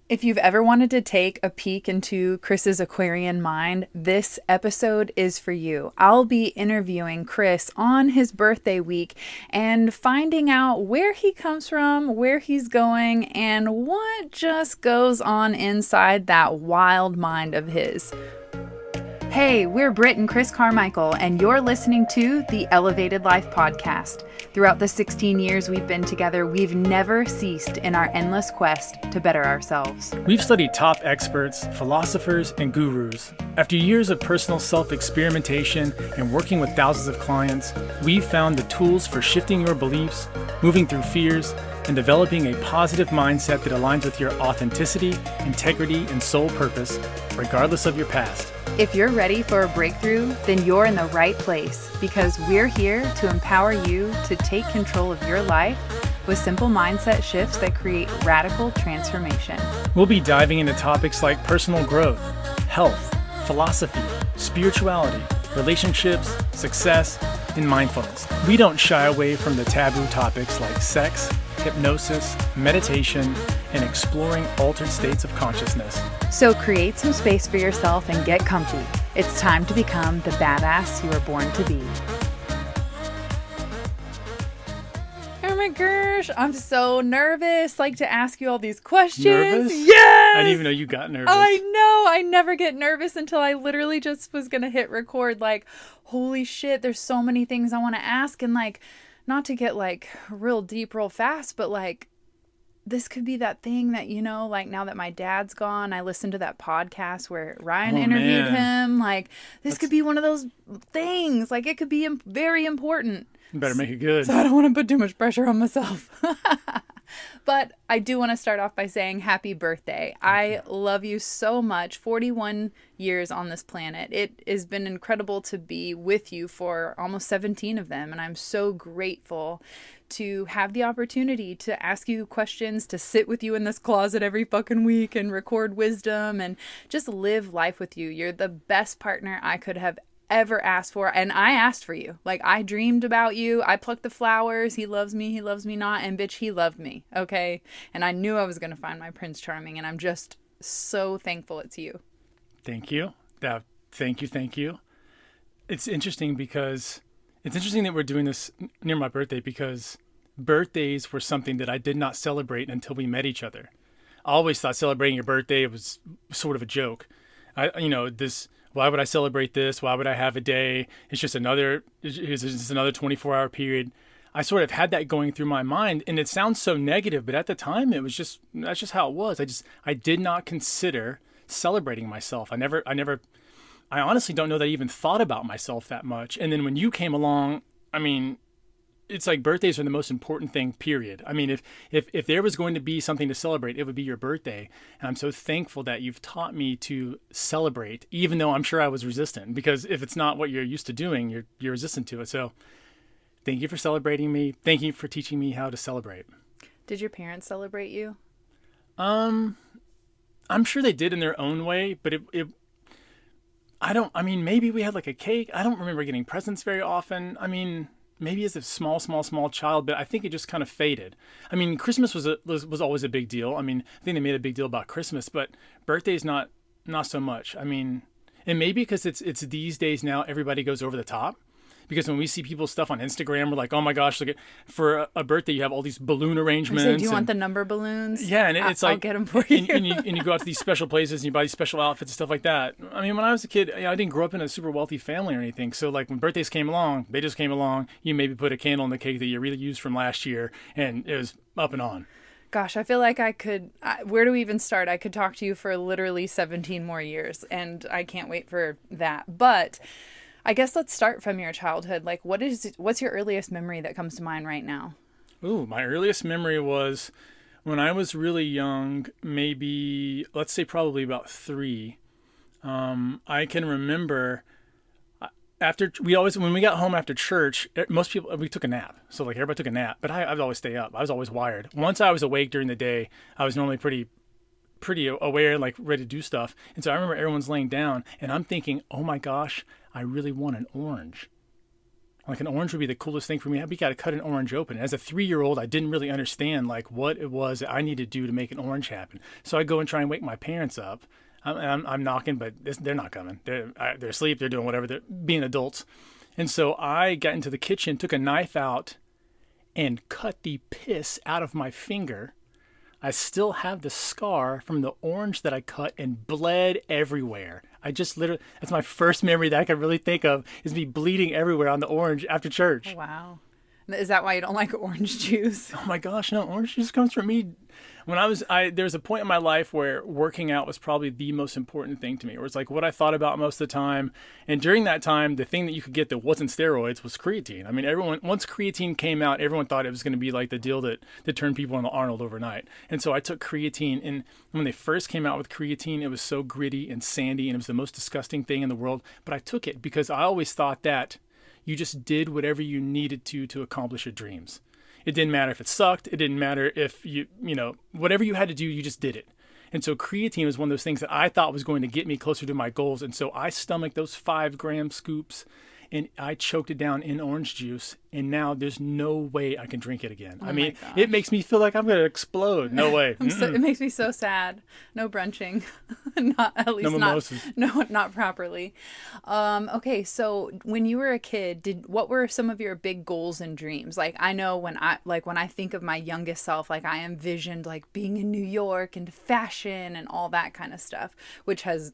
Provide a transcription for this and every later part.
If you've ever wanted to take a peek into Chris's Aquarian mind, this episode is for you. I'll be interviewing Chris on his birthday week and finding out where he comes from, where he's going, and what just goes on inside that wild mind of his. Hey, we're Brit and Chris Carmichael, and you're listening to the Elevated Life Podcast. Throughout the 16 years we've been together, we've never ceased in our endless quest to better ourselves. We've studied top experts, philosophers, and gurus. After years of personal self-experimentation and working with thousands of clients, we've found the tools for shifting your beliefs, moving through fears, and developing a positive mindset that aligns with your authenticity, integrity, and soul purpose, regardless of your past. If you're ready for a breakthrough, then you're in the right place, because we're here to empower you to take control of your life with simple mindset shifts that create radical transformation. We'll be diving into topics like personal growth, health, philosophy, spirituality, relationships, success, and mindfulness. We don't shy away from the taboo topics like sex, hypnosis, meditation, and exploring altered states of consciousness. So create some space for yourself and get comfy. It's time to become the badass you were born to be. Oh my gosh, I'm so nervous, to ask you all these questions. Nervous? Yes! I didn't even know you got nervous. I know. I never get nervous until I literally just was going to hit record. Holy shit, there's so many things I want to ask. And not to get real deep real fast, but this could be that thing that, now that my dad's gone, I listened to that podcast where Ryan interviewed him. This could be one of those things. It could be very important. You better make it good. So I don't want to put too much pressure on myself. But I do want to start off by saying happy birthday. I love you so much. 41 years on this planet. It has been incredible to be with you for almost 17 of them. And I'm so grateful to have the opportunity to ask you questions, to sit with you in this closet every fucking week and record wisdom and just live life with you. You're the best partner I could have ever asked for, and I asked for you. I dreamed about you. I plucked the flowers. He loves me not, and bitch, he loved me. Okay, and I knew I was gonna find my Prince Charming, and I'm just so thankful it's you. Thank you. Thank you. It's interesting that we're doing this near my birthday, because birthdays were something that I did not celebrate until we met each other. I always thought celebrating your birthday was sort of a joke. Why would I celebrate this? Why would I have a day? It's just another 24-hour period. I sort of had that going through my mind, and it sounds so negative, but at the time that's just how it was. I did not consider celebrating myself. I honestly don't know that I even thought about myself that much. And then when you came along, it's birthdays are the most important thing, period. If there was going to be something to celebrate, it would be your birthday. And I'm so thankful that you've taught me to celebrate, even though I'm sure I was resistant, because if it's not what you're used to doing, you're resistant to it. So thank you for celebrating me. Thank you for teaching me how to celebrate. Did your parents celebrate you? I'm sure they did in their own way, but maybe we had a cake. I don't remember getting presents very often. Maybe as a small child, but I think it just kind of faded. Christmas was always a big deal. I think they made a big deal about Christmas, but birthdays not so much. And maybe because it's these days now, everybody goes over the top. Because when we see people's stuff on Instagram, we're like, oh my gosh, for a birthday, you have all these balloon arrangements. Do you want the number balloons? Yeah, and it's I'll get them for you. And you go out to these special places and you buy these special outfits and stuff like that. When I was a kid, I didn't grow up in a super wealthy family or anything. So when birthdays came along, they just came along. You maybe put a candle in the cake that you really used from last year, and it was up and on. Gosh, I feel like where do we even start? I could talk to you for literally 17 more years, and I can't wait for that. But I guess let's start from your childhood. What's your earliest memory that comes to mind right now? Ooh, my earliest memory was when I was really young, maybe, let's say probably about 3. I can remember when we got home after church, most people, we took a nap. So everybody took a nap, but I would always stay up. I was always wired. Once I was awake during the day, I was normally pretty aware, ready to do stuff. And so I remember everyone's laying down and I'm thinking, oh my gosh, I really want an orange. Like an orange would be the coolest thing for me. We got to cut an orange open. As a 3-year-old, I didn't really understand like what it was that I needed to do to make an orange happen. So I go and try and wake my parents up. I'm knocking, but they're not coming. They're asleep. They're doing whatever. They're being adults. And so I got into the kitchen, took a knife out, and cut the piss out of my finger. I still have the scar from the orange that I cut and bled everywhere. I just literally, that's my first memory that I can really think of, is me bleeding everywhere on the orange after church. Wow. Is that why you don't like orange juice? Oh my gosh, no, orange juice comes from me. When there was a point in my life where working out was probably the most important thing to me. It was like what I thought about most of the time. And during that time, the thing that you could get that wasn't steroids was creatine. I mean, once creatine came out, everyone thought it was going to be like the deal that turned people into Arnold overnight. And so I took creatine. And when they first came out with creatine, it was so gritty and sandy, and it was the most disgusting thing in the world. But I took it because I always thought that you just did whatever you needed to accomplish your dreams. It didn't matter if it sucked. It didn't matter if whatever you had to do, you just did it. And so creatine was one of those things that I thought was going to get me closer to my goals. And so I stomached those 5-gram scoops and I choked it down in orange juice. And now there's no way I can drink it again. I mean, it makes me feel like I'm going to explode. No way. It makes me so sad. No brunching. Not at least no mimosas. not properly. Okay, so when you were a kid, what were some of your big goals and dreams? Like I know when I think of my youngest self, like I envisioned like being in New York and fashion and all that kind of stuff, which has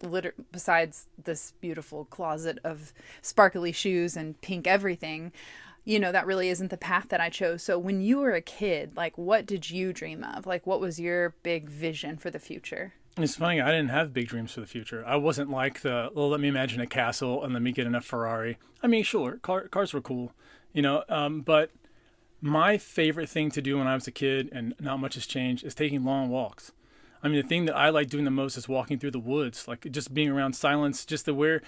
besides this beautiful closet of sparkly shoes and pink everything, that really isn't the path that I chose. So when you were a kid, like what did you dream of? Like what was your big vision for the future? It's funny, I didn't have big dreams for the future. I wasn't like let me imagine a castle and let me get in a Ferrari. I mean, sure, cars were cool, but my favorite thing to do when I was a kid, and not much has changed, is taking long walks. I mean, the thing that I like doing the most is walking through the woods, like just being around silence, just the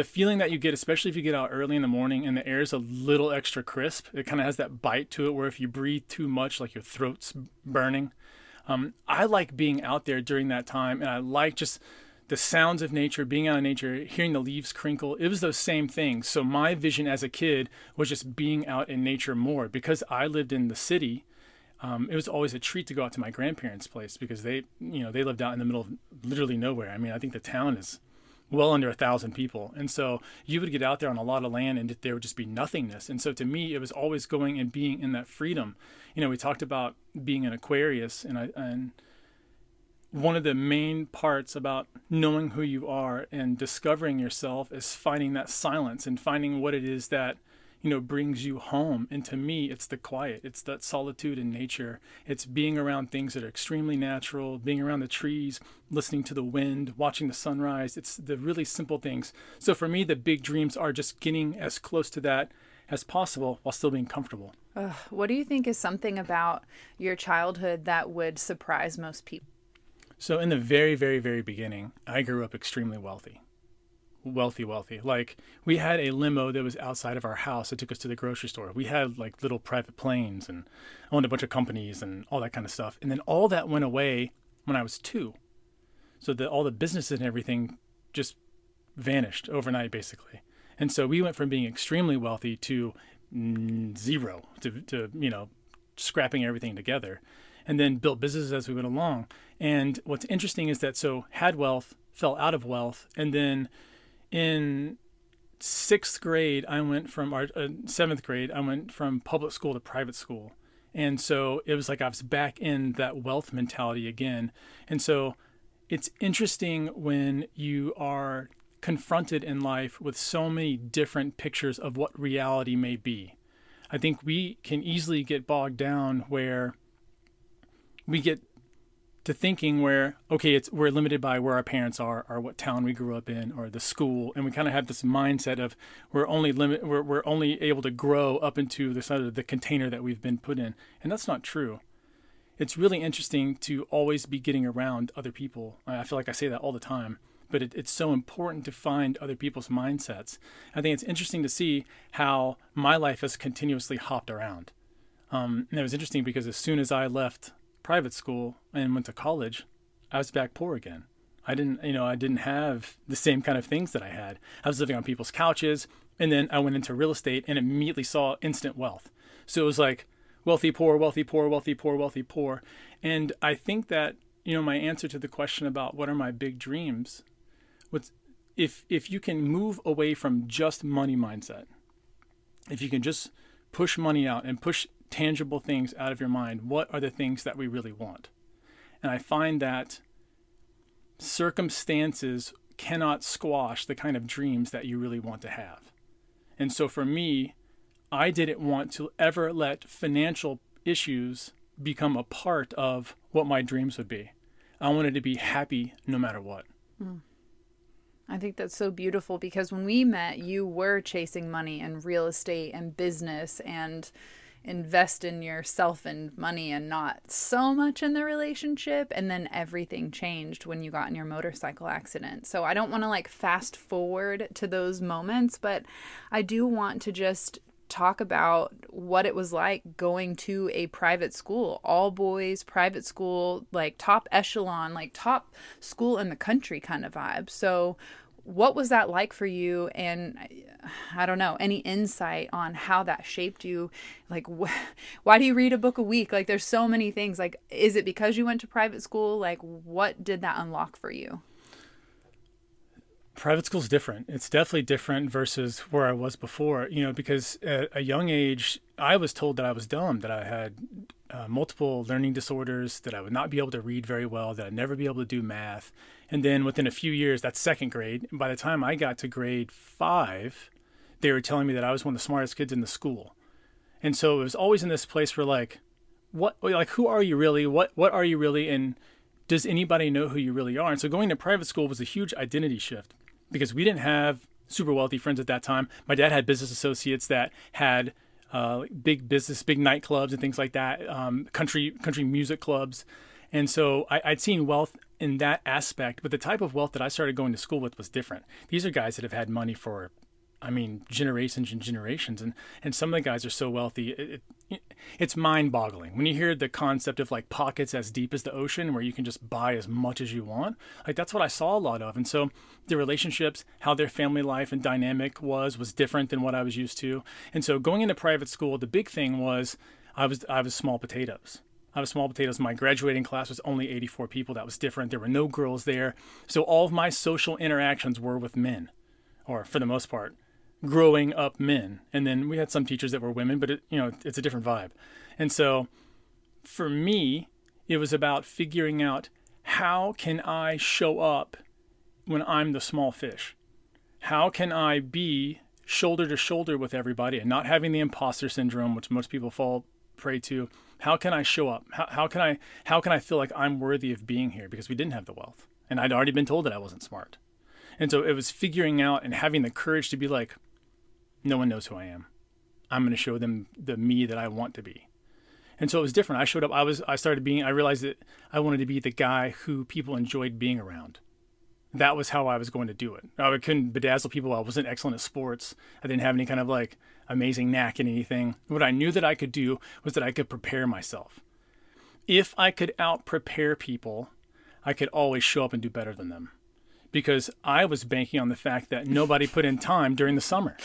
feeling that you get, especially if you get out early in the morning and the air is a little extra crisp. It kind of has that bite to it where if you breathe too much, like your throat's burning. I like being out there during that time, and I like just the sounds of nature, being out in nature, hearing the leaves crinkle. It was those same things. So my vision as a kid was just being out in nature more. Because I lived in the city, it was always a treat to go out to my grandparents' place because they lived out in the middle of literally nowhere. I mean, I think the town is well under 1,000 people. And so you would get out there on a lot of land and there would just be nothingness. And so to me, it was always going and being in that freedom. We talked about being an Aquarius, and one of the main parts about knowing who you are and discovering yourself is finding that silence and finding what it is that brings you home. And to me, it's the quiet. It's that solitude in nature. It's being around things that are extremely natural, being around the trees, listening to the wind, watching the sunrise. It's the really simple things. So for me, the big dreams are just getting as close to that as possible while still being comfortable. What do you think is something about your childhood that would surprise most people? So in the very, very, very beginning, I grew up extremely wealthy. Like we had a limo that was outside of our house that took us to the grocery store. We had like little private planes and owned a bunch of companies and all that kind of stuff. And then all that went away when I was 2. So all the businesses and everything just vanished overnight, basically. And so we went from being extremely wealthy to zero, to scrapping everything together, and then built businesses as we went along. And what's interesting is that had wealth, fell out of wealth, and then in 6th grade, I went from 7th grade, I went from public school to private school. And so it was like I was back in that wealth mentality again. And so it's interesting when you are confronted in life with so many different pictures of what reality may be. I think we can easily get bogged down where we get to thinking where, okay, we're limited by where our parents are, or what town we grew up in, or the school, and we kind of have this mindset of we're only able to grow up into the sort of the container that we've been put in, and that's not true. It's really interesting to always be getting around other people. I feel like I say that all the time, but it's so important to find other people's mindsets. I think it's interesting to see how my life has continuously hopped around. And it was interesting because as soon as I left private school and went to college, I was back poor again. I didn't have the same kind of things that I had. I was living on people's couches, and then I went into real estate and immediately saw instant wealth. So it was like wealthy, poor, wealthy, poor, wealthy, poor, wealthy, poor. And I think that, my answer to the question about what are my big dreams, if you can move away from just money mindset, if you can just push money out and push tangible things out of your mind, what are the things that we really want? And I find that circumstances cannot squash the kind of dreams that you really want to have. And so for me, I didn't want to ever let financial issues become a part of what my dreams would be. I wanted to be happy no matter what. I think that's so beautiful, because when we met, you were chasing money and real estate and business and invest in yourself and money, and not so much in the relationship. And then everything changed when you got in your motorcycle accident. So I don't want to like fast forward to those moments, but I do want to just talk about what it was like going to a private school, all boys private school, like top echelon, like top school in the country kind of vibe. So what was that like for you? And I don't know, any insight on how that shaped you? Like, why do you read a book a week? Like, there's so many things. Like, is it because you went to private school? Like, what did that unlock for you? Private school's different. It's definitely different versus where I was before, because at a young age, I was told that I was dumb, that I had multiple learning disorders, that I would not be able to read very well, that I'd never be able to do math. And then within a few years, that's second grade. And by the time I got to grade 5, they were telling me that I was one of the smartest kids in the school. And so it was always in this place where who are you really? What are you really? And does anybody know who you really are? And so going to private school was a huge identity shift, because we didn't have super wealthy friends at that time. My dad had business associates that had big business, big nightclubs and things like that, country music clubs. And so I'd seen wealth in that aspect, but the type of wealth that I started going to school with was different. These are guys that have had money for, generations and generations. And some of the guys are so wealthy, it's mind-boggling. When you hear the concept of like pockets as deep as the ocean, where you can just buy as much as you want, like that's what I saw a lot of. And so the relationships, how their family life and dynamic was different than what I was used to. And so going into private school, the big thing was I was small potatoes. My graduating class was only 84 people. That was different. There were no girls there. So all of my social interactions were with men, or for the most part, growing up men. And then we had some teachers that were women, but it's a different vibe. And so for me, it was about figuring out, how can I show up when I'm the small fish? How can I be shoulder to shoulder with everybody and not having the imposter syndrome, which most people fall prey to? How can I show up? How can I feel like I'm worthy of being here? Because we didn't have the wealth, and I'd already been told that I wasn't smart. And so it was figuring out and having the courage to be like, no one knows who I am. I'm going to show them the me that I want to be. And so it was different. I showed up. I realized that I wanted to be the guy who people enjoyed being around. That was how I was going to do it. I couldn't bedazzle people. I wasn't excellent at sports. I didn't have any kind of like amazing knack in anything. What I knew that I could do was that I could prepare myself. If I could out-prepare people, I could always show up and do better than them. Because I was banking on the fact that nobody put in time during the summer.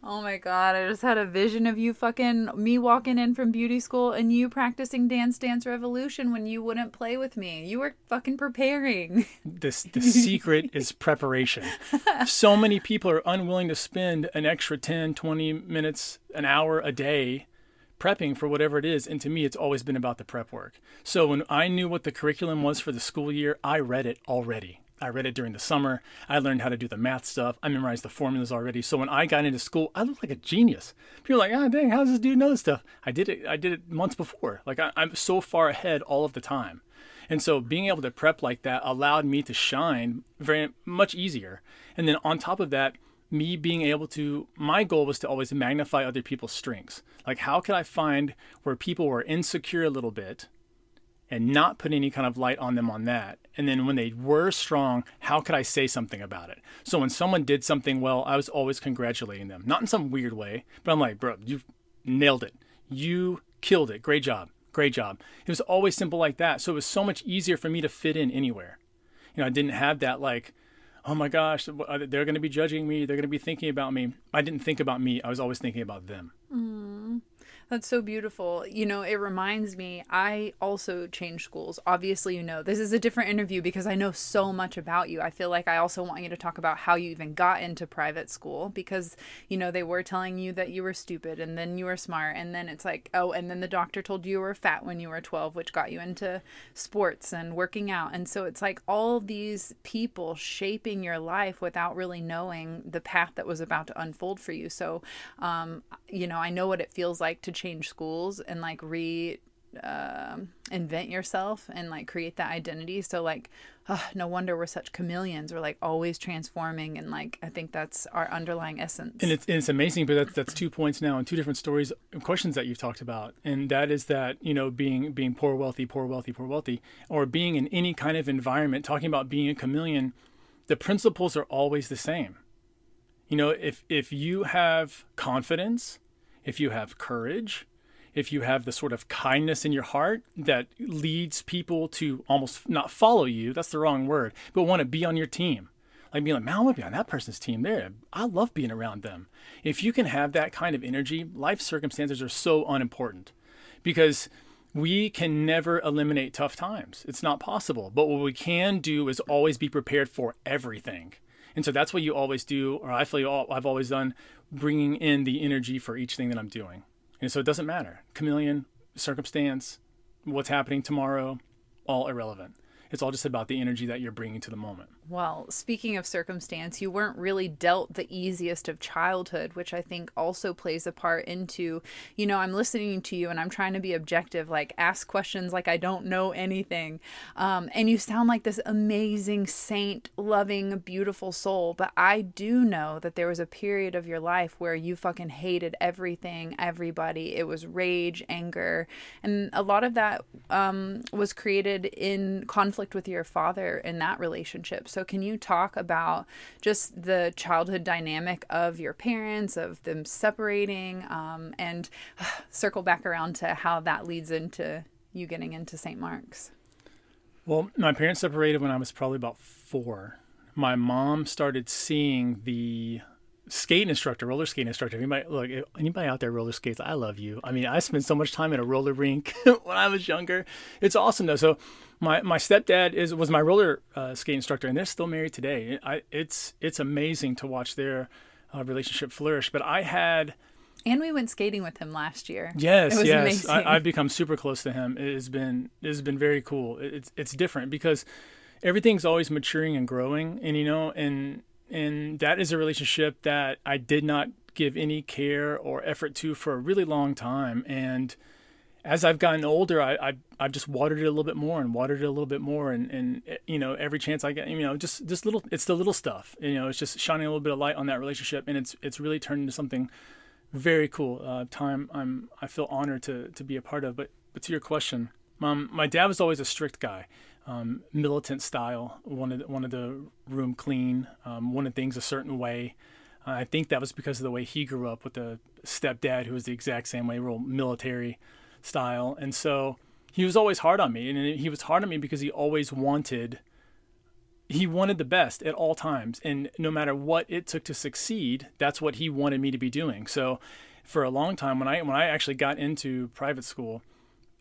Oh my God, I just had a vision of me walking in from beauty school and you practicing Dance Dance Revolution when you wouldn't play with me. You were fucking preparing. The secret is preparation. So many people are unwilling to spend an extra 10, 20 minutes, an hour a day prepping for whatever it is. And to me, it's always been about the prep work. So when I knew what the curriculum was for the school year, I read it already. I read it during the summer. I learned how to do the math stuff. I memorized the formulas already. So when I got into school, I looked like a genius. People were like, oh, dang, how does this dude know this stuff? I did it months before. Like I'm so far ahead all of the time. And so being able to prep like that allowed me to shine very much easier. And then on top of that, me being able to, my goal was to always magnify other people's strengths. Like how could I find where people were insecure a little bit and not put any kind of light on them on that? And then when they were strong, how could I say something about it? So when someone did something well, I was always congratulating them. Not in some weird way, but I'm like, bro, you nailed it. You killed it. Great job. Great job. It was always simple like that. So it was so much easier for me to fit in anywhere. I didn't have that like, oh my gosh, they're going to be judging me. They're going to be thinking about me. I didn't think about me. I was always thinking about them. That's so beautiful. It reminds me, I also changed schools. Obviously, this is a different interview because I know so much about you. I feel like I also want you to talk about how you even got into private school because, they were telling you that you were stupid and then you were smart. And then it's like, oh, and then the doctor told you were fat when you were 12, which got you into sports and working out. And so it's like all these people shaping your life without really knowing the path that was about to unfold for you. So, I know what it feels like to change schools and like invent yourself and like create that identity. So like, no wonder we're such chameleons. We're like always transforming, and like I think that's our underlying essence. And it's amazing, but that's 2 points now and two different stories and questions that you've talked about. And that is that, being poor, wealthy, poor, wealthy, poor, wealthy, or being in any kind of environment, talking about being a chameleon, the principles are always the same. If you have confidence, if you have courage, if you have the sort of kindness in your heart that leads people to almost not follow you, that's the wrong word, but want to be on your team. Like being like, man, I want to be on that person's team there. I love being around them. If you can have that kind of energy, life circumstances are so unimportant because we can never eliminate tough times. It's not possible. But what we can do is always be prepared for everything. And so that's what you always do, or I feel I've always done, bringing in the energy for each thing that I'm doing. And so it doesn't matter. Chameleon, circumstance, what's happening tomorrow, all irrelevant. It's all just about the energy that you're bringing to the moment. Well, speaking of circumstance, you weren't really dealt the easiest of childhood, which I think also plays a part into, I'm listening to you and I'm trying to be objective, like ask questions like I don't know anything. And you sound like this amazing saint, loving, beautiful soul. But I do know that there was a period of your life where you fucking hated everything, everybody. It was rage, anger. And a lot of that was created in conflict with your father in that relationship. So can you talk about just the childhood dynamic of your parents, of them separating, and circle back around to how that leads into you getting into St. Mark's? Well, my parents separated when I was probably about 4. My mom started seeing the roller skating instructor. Anybody out there roller skates, I love you. I mean, I spent so much time at a roller rink when I was younger. It's awesome though. So my stepdad was my roller skate instructor, and they're still married today. It's amazing to watch their relationship flourish. But and we went skating with him last year. Yes, it was amazing. I've become super close to him. It has been very cool. It's different because everything's always maturing and growing, and that is a relationship that I did not give any care or effort to for a really long time. And as I've gotten older, I've just watered it a little bit more and every chance I get, just little, it's the little stuff, it's just shining a little bit of light on that relationship, and it's really turned into something very cool. I feel honored to be a part of. But to your question, my dad was always a strict guy. Militant style, wanted the room clean, wanted things a certain way. I think that was because of the way he grew up with a stepdad who was the exact same way, real military style. And so he was always hard on me, and he was hard on me because he always wanted the best at all times. And no matter what it took to succeed, that's what he wanted me to be doing. So for a long time, when I actually got into private school,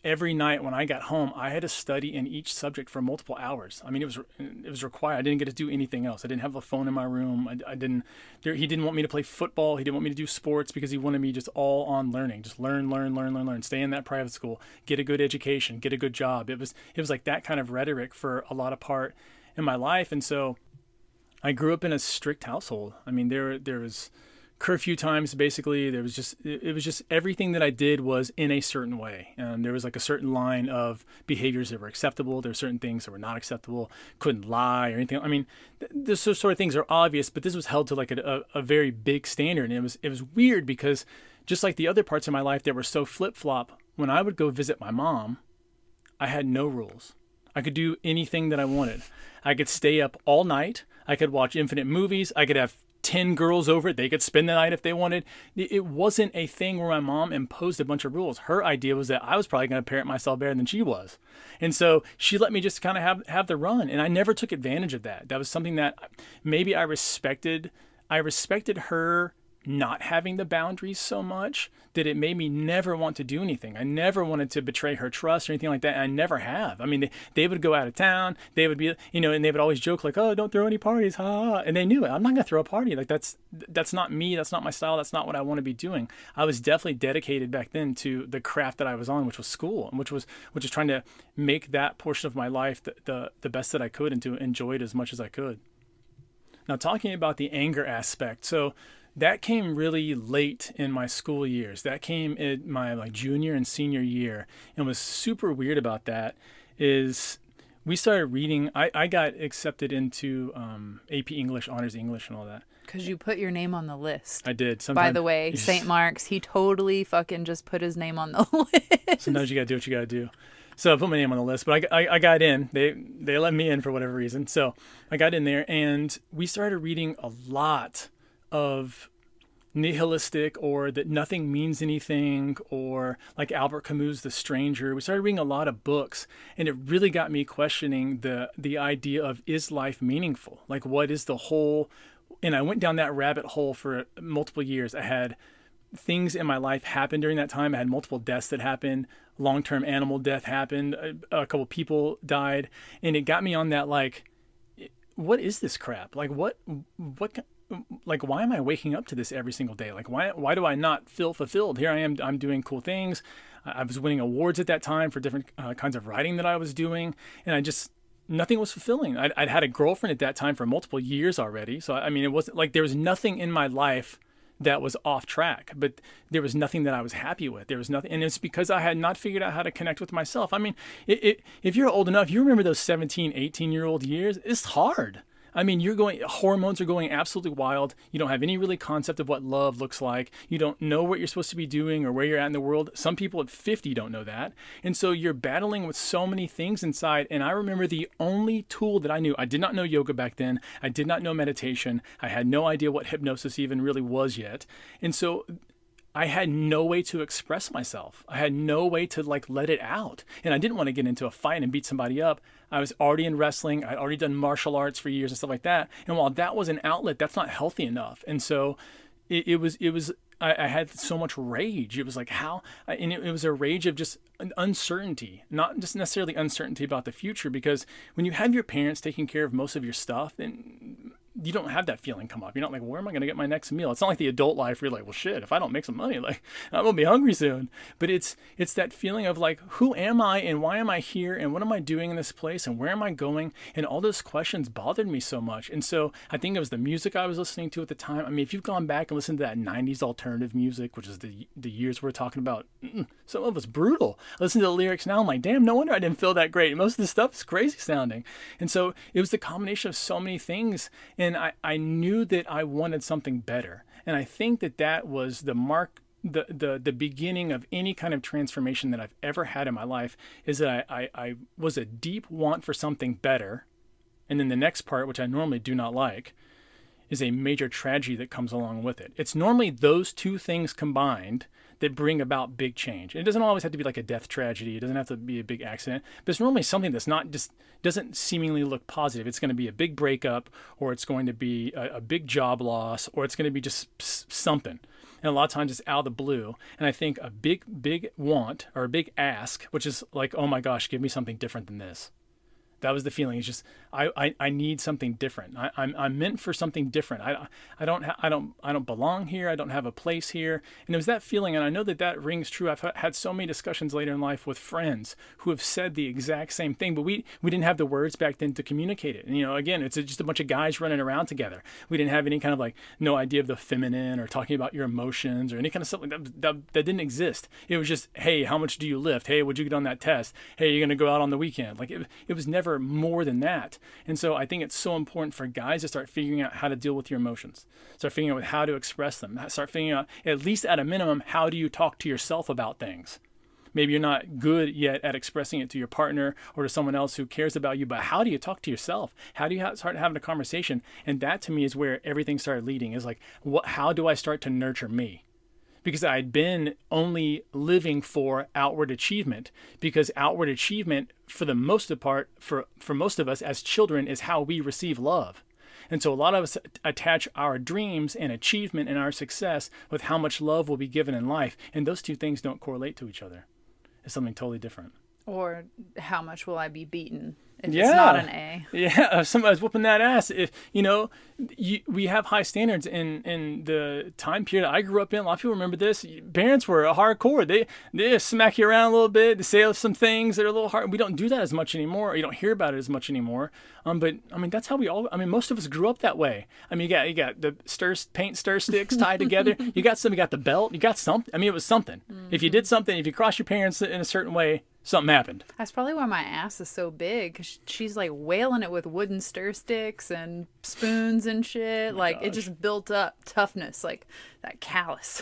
every night when I got home, I had to study in each subject for multiple hours. I mean, it was required. I didn't get to do anything else. I didn't have a phone in my room. He didn't want me to play football. He didn't want me to do sports because he wanted me just all on learning. Just learn. Stay in that private school. Get a good education. Get a good job. It was like that kind of rhetoric for a lot of part in my life. And so I grew up in a strict household. I mean, there was curfew times, basically. It was just everything that I did was in a certain way. There was like a certain line of behaviors that were acceptable. There were certain things that were not acceptable. Couldn't lie or anything. I mean, this sort of things are obvious, but this was held to like a very big standard. And it was weird because just like the other parts of my life that were so flip-flop, when I would go visit my mom, I had no rules. I could do anything that I wanted. I could stay up all night. I could watch infinite movies. I could have 10 girls over. They could spend the night if they wanted. It wasn't a thing where my mom imposed a bunch of rules. Her idea was that I was probably going to parent myself better than she was. And so she let me just kind of have the run. And I never took advantage of that. That was something that maybe I respected. I respected her not having the boundaries so much that it made me never want to do anything. I never wanted to betray her trust or anything like that. And I never have. I mean, they would go out of town. They would be, and they would always joke like, "Oh, don't throw any parties, ha ha." And they knew it. I'm not gonna throw a party. Like that's not me. That's not my style. That's not what I want to be doing. I was definitely dedicated back then to the craft that I was on, which was school, and which was trying to make that portion of my life the best that I could and to enjoy it as much as I could. Now, talking about the anger aspect, so that came really late in my school years. That came in my junior and senior year. And what's super weird about that is we started reading. I got accepted into AP English, Honors English, and all that. Because you put your name on the list. I did. By the way, St. Mark's, he totally fucking just put his name on the list. Sometimes you got to do what you got to do. So I put my name on the list, but I got in. They let me in for whatever reason. So I got in there, and we started reading a lot of nihilistic, or that nothing means anything, or like Albert Camus' The Stranger. We started reading a lot of books, and it really got me questioning the idea of, is life meaningful? Like, what is the whole? And I went down that rabbit hole for multiple years. I had things in my life happen during that time. I had multiple deaths that happened. Long-term animal death happened. A couple people died, and it got me on that, like, what is this crap? Like, what like, why am I waking up to this every single day? Like, why do I not feel fulfilled? Here I am, I'm doing cool things. I was winning awards at that time for different kinds of writing that I was doing. And nothing was fulfilling. I'd had a girlfriend at that time for multiple years already. So, I mean, it wasn't like there was nothing in my life that was off track, but there was nothing that I was happy with. There was nothing. And it's because I had not figured out how to connect with myself. I mean, if you're old enough, you remember those 17, 18-year-old years. It's hard. I mean, hormones are going absolutely wild. You don't have any really concept of what love looks like. You don't know what you're supposed to be doing or where you're at in the world. Some people at 50 don't know that. And so you're battling with so many things inside. And I remember the only tool that I knew, I did not know yoga back then. I did not know meditation. I had no idea what hypnosis even really was yet. And so I had no way to express myself. I had no way to let it out. And I didn't want to get into a fight and beat somebody up. I was already in wrestling. I'd already done martial arts for years and stuff like that. And while that was an outlet, that's not healthy enough. And so I had so much rage. It was like and it was a rage of just uncertainty, not just necessarily uncertainty about the future, because when you have your parents taking care of most of your stuff, then you don't have that feeling come up. You're not like, where am I going to get my next meal? It's not like the adult life where you're like, well, shit, if I don't make some money, like, I'm going to be hungry soon. But it's that feeling of like, who am I and why am I here and what am I doing in this place and where am I going? And all those questions bothered me so much. And so I think it was the music I was listening to at the time. I mean, if you've gone back and listened to that 90s alternative music, which is the years we're talking about, some of it's brutal. I listen to the lyrics now, I'm like, damn, no wonder I didn't feel that great. Most of the stuff is crazy sounding. And so it was the combination of so many things. And I knew that I wanted something better. And I think that was the mark, the beginning of any kind of transformation that I've ever had in my life, is that I was a deep want for something better. And then the next part, which I normally do not like, is a major tragedy that comes along with it. It's normally those two things combined that bring about big change. It doesn't always have to be like a death tragedy. It doesn't have to be a big accident, but it's normally something that's not just doesn't seemingly look positive. It's going to be a big breakup, or it's going to be a big job loss, or it's going to be just something. And a lot of times it's out of the blue. And I think a big want or a big ask, which is like, oh my gosh, give me something different than this. That was the feeling. It's just I need something different. I'm meant for something different. I don't belong here. I don't have a place here. And it was that feeling, and I know that rings true. I've had so many discussions later in life with friends who have said the exact same thing, but we didn't have the words back then to communicate it. And again, it's just a bunch of guys running around together. We didn't have any kind of no idea of the feminine or talking about your emotions or any kind of stuff like that didn't exist. It was just, hey, how much do you lift? Hey, would you get on that test? Hey, you're gonna go out on the weekend? It was never more than that. And so I think it's so important for guys to start figuring out how to deal with your emotions, start figuring out how to express them, start figuring out, at least at a minimum, how do you talk to yourself about things. Maybe you're not good yet at expressing it to your partner or to someone else who cares about you. But how do you talk to yourself? How do you start having a conversation? And that to me is where everything started leading, is like, how do I start to nurture me? Because I'd been only living for outward achievement, because outward achievement, for the most part, for most of us as children, is how we receive love. And so a lot of us attach our dreams and achievement and our success with how much love will be given in life. And those two things don't correlate to each other. It's something totally different. Or how much will I be beaten if it's not an A? Yeah, if somebody's whooping that ass. If we have high standards in the time period I grew up in. A lot of people remember this. Parents were hardcore. They smack you around a little bit. They say some things that are a little hard. We don't do that as much anymore. Or you don't hear about it as much anymore. But I mean, that's how most of us grew up that way. I mean, you got the paint stir sticks tied together. You got the belt. You got something. I mean, it was something. Mm-hmm. If you did something, if you crossed your parents in a certain way, something happened. That's probably why my ass is so big, because she's like wailing it with wooden stir sticks and spoons and shit. Like, it just built up toughness, like that callus.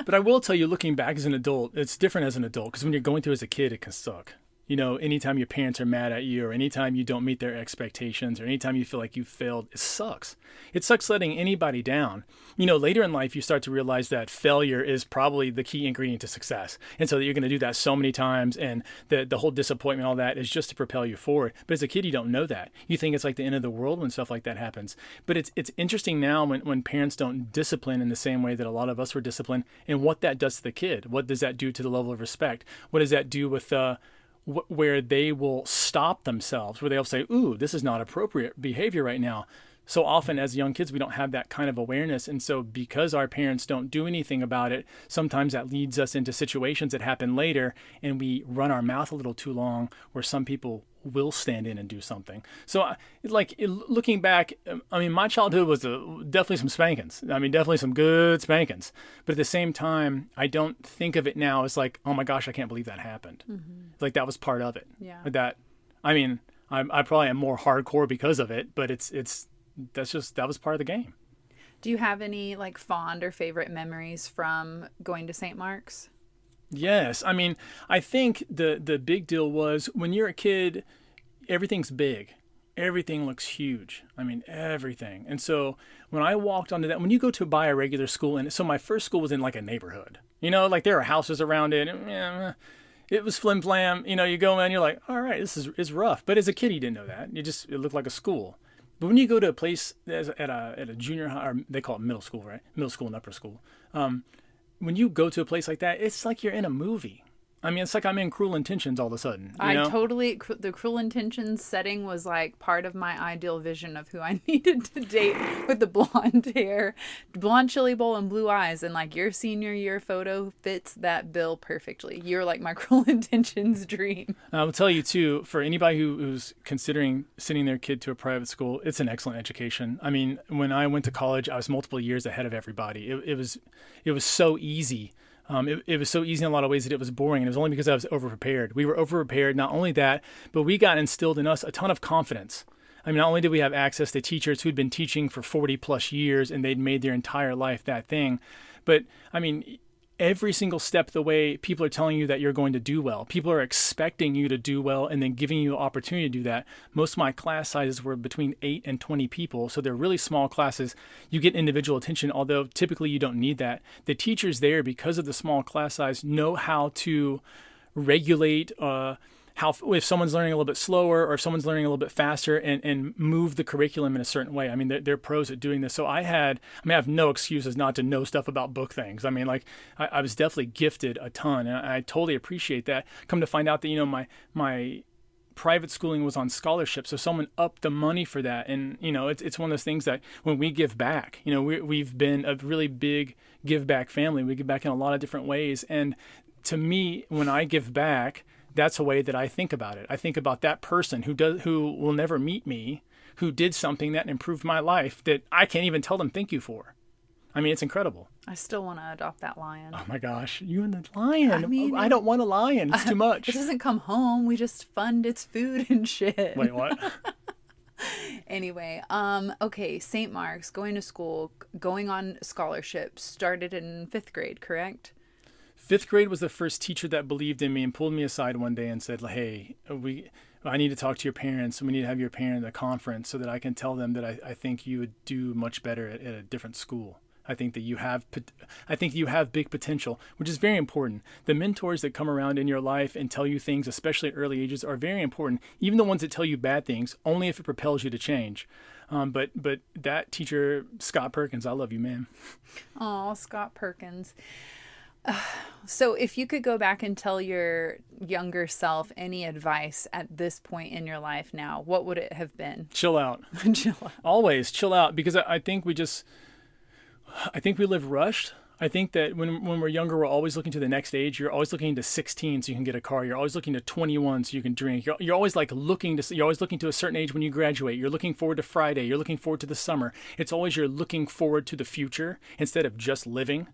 But I will tell you, looking back as an adult, it's different as an adult, because when you're going through as a kid, it can suck. Anytime your parents are mad at you, or anytime you don't meet their expectations, or anytime you feel like you failed, it sucks. It sucks letting anybody down. Later in life, you start to realize that failure is probably the key ingredient to success. And so that you're going to do that so many times, and the whole disappointment, all that is just to propel you forward. But as a kid, you don't know that. You think it's like the end of the world when stuff like that happens. But it's interesting now when parents don't discipline in the same way that a lot of us were disciplined, and what that does to the kid. What does that do to the level of respect? What does that do with where they will stop themselves, where they'll say, ooh, this is not appropriate behavior right now. So often as young kids, we don't have that kind of awareness. And so because our parents don't do anything about it, sometimes that leads us into situations that happen later, and we run our mouth a little too long, where some people will stand in and do something. So looking back, I mean, my childhood was definitely some spankings. I mean, definitely some good spankings. But at the same time, I don't think of it now as like, oh my gosh, I can't believe that happened. Mm-hmm. Like that was part of it. Yeah. I probably am more hardcore because of it, but that was part of the game. Do you have any like fond or favorite memories from going to St. Mark's? Yes. I mean, I think the big deal was when you're a kid, everything's big. Everything looks huge. I mean, everything. And so when I walked onto that, when you go to buy a regular school, and so my first school was in like a neighborhood, like there are houses around it. And, it was flim flam. You go in, you're like, all right, it's rough. But as a kid, you didn't know that. It looked like a school. But when you go to a place at a junior high, or they call it middle school, right? Middle school and upper school. When you go to a place like that, it's like you're in a movie. I mean, it's like I'm in Cruel Intentions all of a sudden. The Cruel Intentions setting was like part of my ideal vision of who I needed to date, with the blonde hair, blonde chili bowl, and blue eyes. And like your senior year photo fits that bill perfectly. You're like my Cruel Intentions dream. I will tell you too, for anybody who's considering sending their kid to a private school, it's an excellent education. I mean, when I went to college, I was multiple years ahead of everybody. It was so easy. It was so easy in a lot of ways that it was boring, and it was only because I was overprepared. We were overprepared. Not only that, but we got instilled in us a ton of confidence. I mean, not only did we have access to teachers who'd been teaching for 40 plus years and they'd made their entire life that thing, but I mean, every single step of the way, people are telling you that you're going to do well. People are expecting you to do well and then giving you an opportunity to do that. Most of my class sizes were between 8 and 20 people, so they're really small classes. You get individual attention, although typically you don't need that. The teachers there, because of the small class size, know how to regulate if someone's learning a little bit slower or if someone's learning a little bit faster, and move the curriculum in a certain way. I mean, they're pros at doing this. So I have no excuses not to know stuff about book things. I mean, like I was definitely gifted a ton, and I totally appreciate that. Come to find out that, my private schooling was on scholarship, so someone upped the money for that. And, it's one of those things that when we give back, we've been a really big give back family. We give back in a lot of different ways. And to me, when I give back, that's a way that I think about it. I think about that person who will never meet me, who did something that improved my life that I can't even tell them thank you for. I mean, it's incredible. I still want to adopt that lion. Oh my gosh, you and the lion. I mean, I don't want a lion. It's too much. It doesn't come home. We just fund its food and shit. Wait, what? Anyway, okay, St. Mark's, going to school, going on scholarship, started in 5th grade, correct? fifth grade was the first teacher that believed in me and pulled me aside one day and said, hey, I need to talk to your parents. We need to have your parent at a conference so that I can tell them that I think you would do much better at a different school. I think you have big potential, which is very important. The mentors that come around in your life and tell you things, especially at early ages, are very important. Even the ones that tell you bad things, only if it propels you to change. But that teacher, Scott Perkins, I love you, man. Oh, Scott Perkins. So if you could go back and tell your younger self any advice at this point in your life now, what would it have been? Chill out. Chill out. Always chill out, because I think we live rushed. I think that when we're younger, we're always looking to the next age. You're always looking to 16 so you can get a car. You're always looking to 21 so you can drink. You're always looking to a certain age when you graduate. You're looking forward to Friday. You're looking forward to the summer. It's always you're looking forward to the future instead of just living.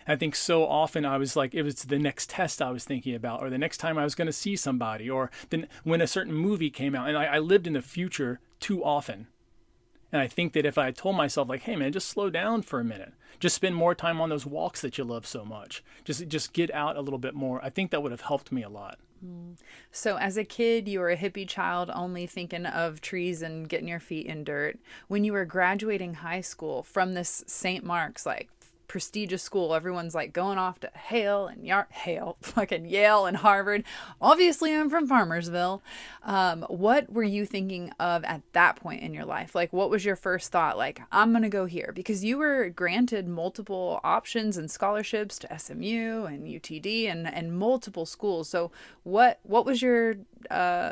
I think so often I was like, it was the next test I was thinking about, or the next time I was going to see somebody, or then when a certain movie came out. And I lived in the future too often. And I think that if I had told myself, like, hey, man, just slow down for a minute. Just spend more time on those walks that you love so much. Just get out a little bit more. I think that would have helped me a lot. So as a kid, you were a hippie child, only thinking of trees and getting your feet in dirt. When you were graduating high school from this St. Mark's, like, prestigious school, everyone's like going off to fucking Yale and Harvard. Obviously I'm from Farmersville. What were you thinking of at that point in your life? Like, what was your first thought? Like, I'm gonna go here, because you were granted multiple options and scholarships to SMU and UTD and multiple schools. So what was your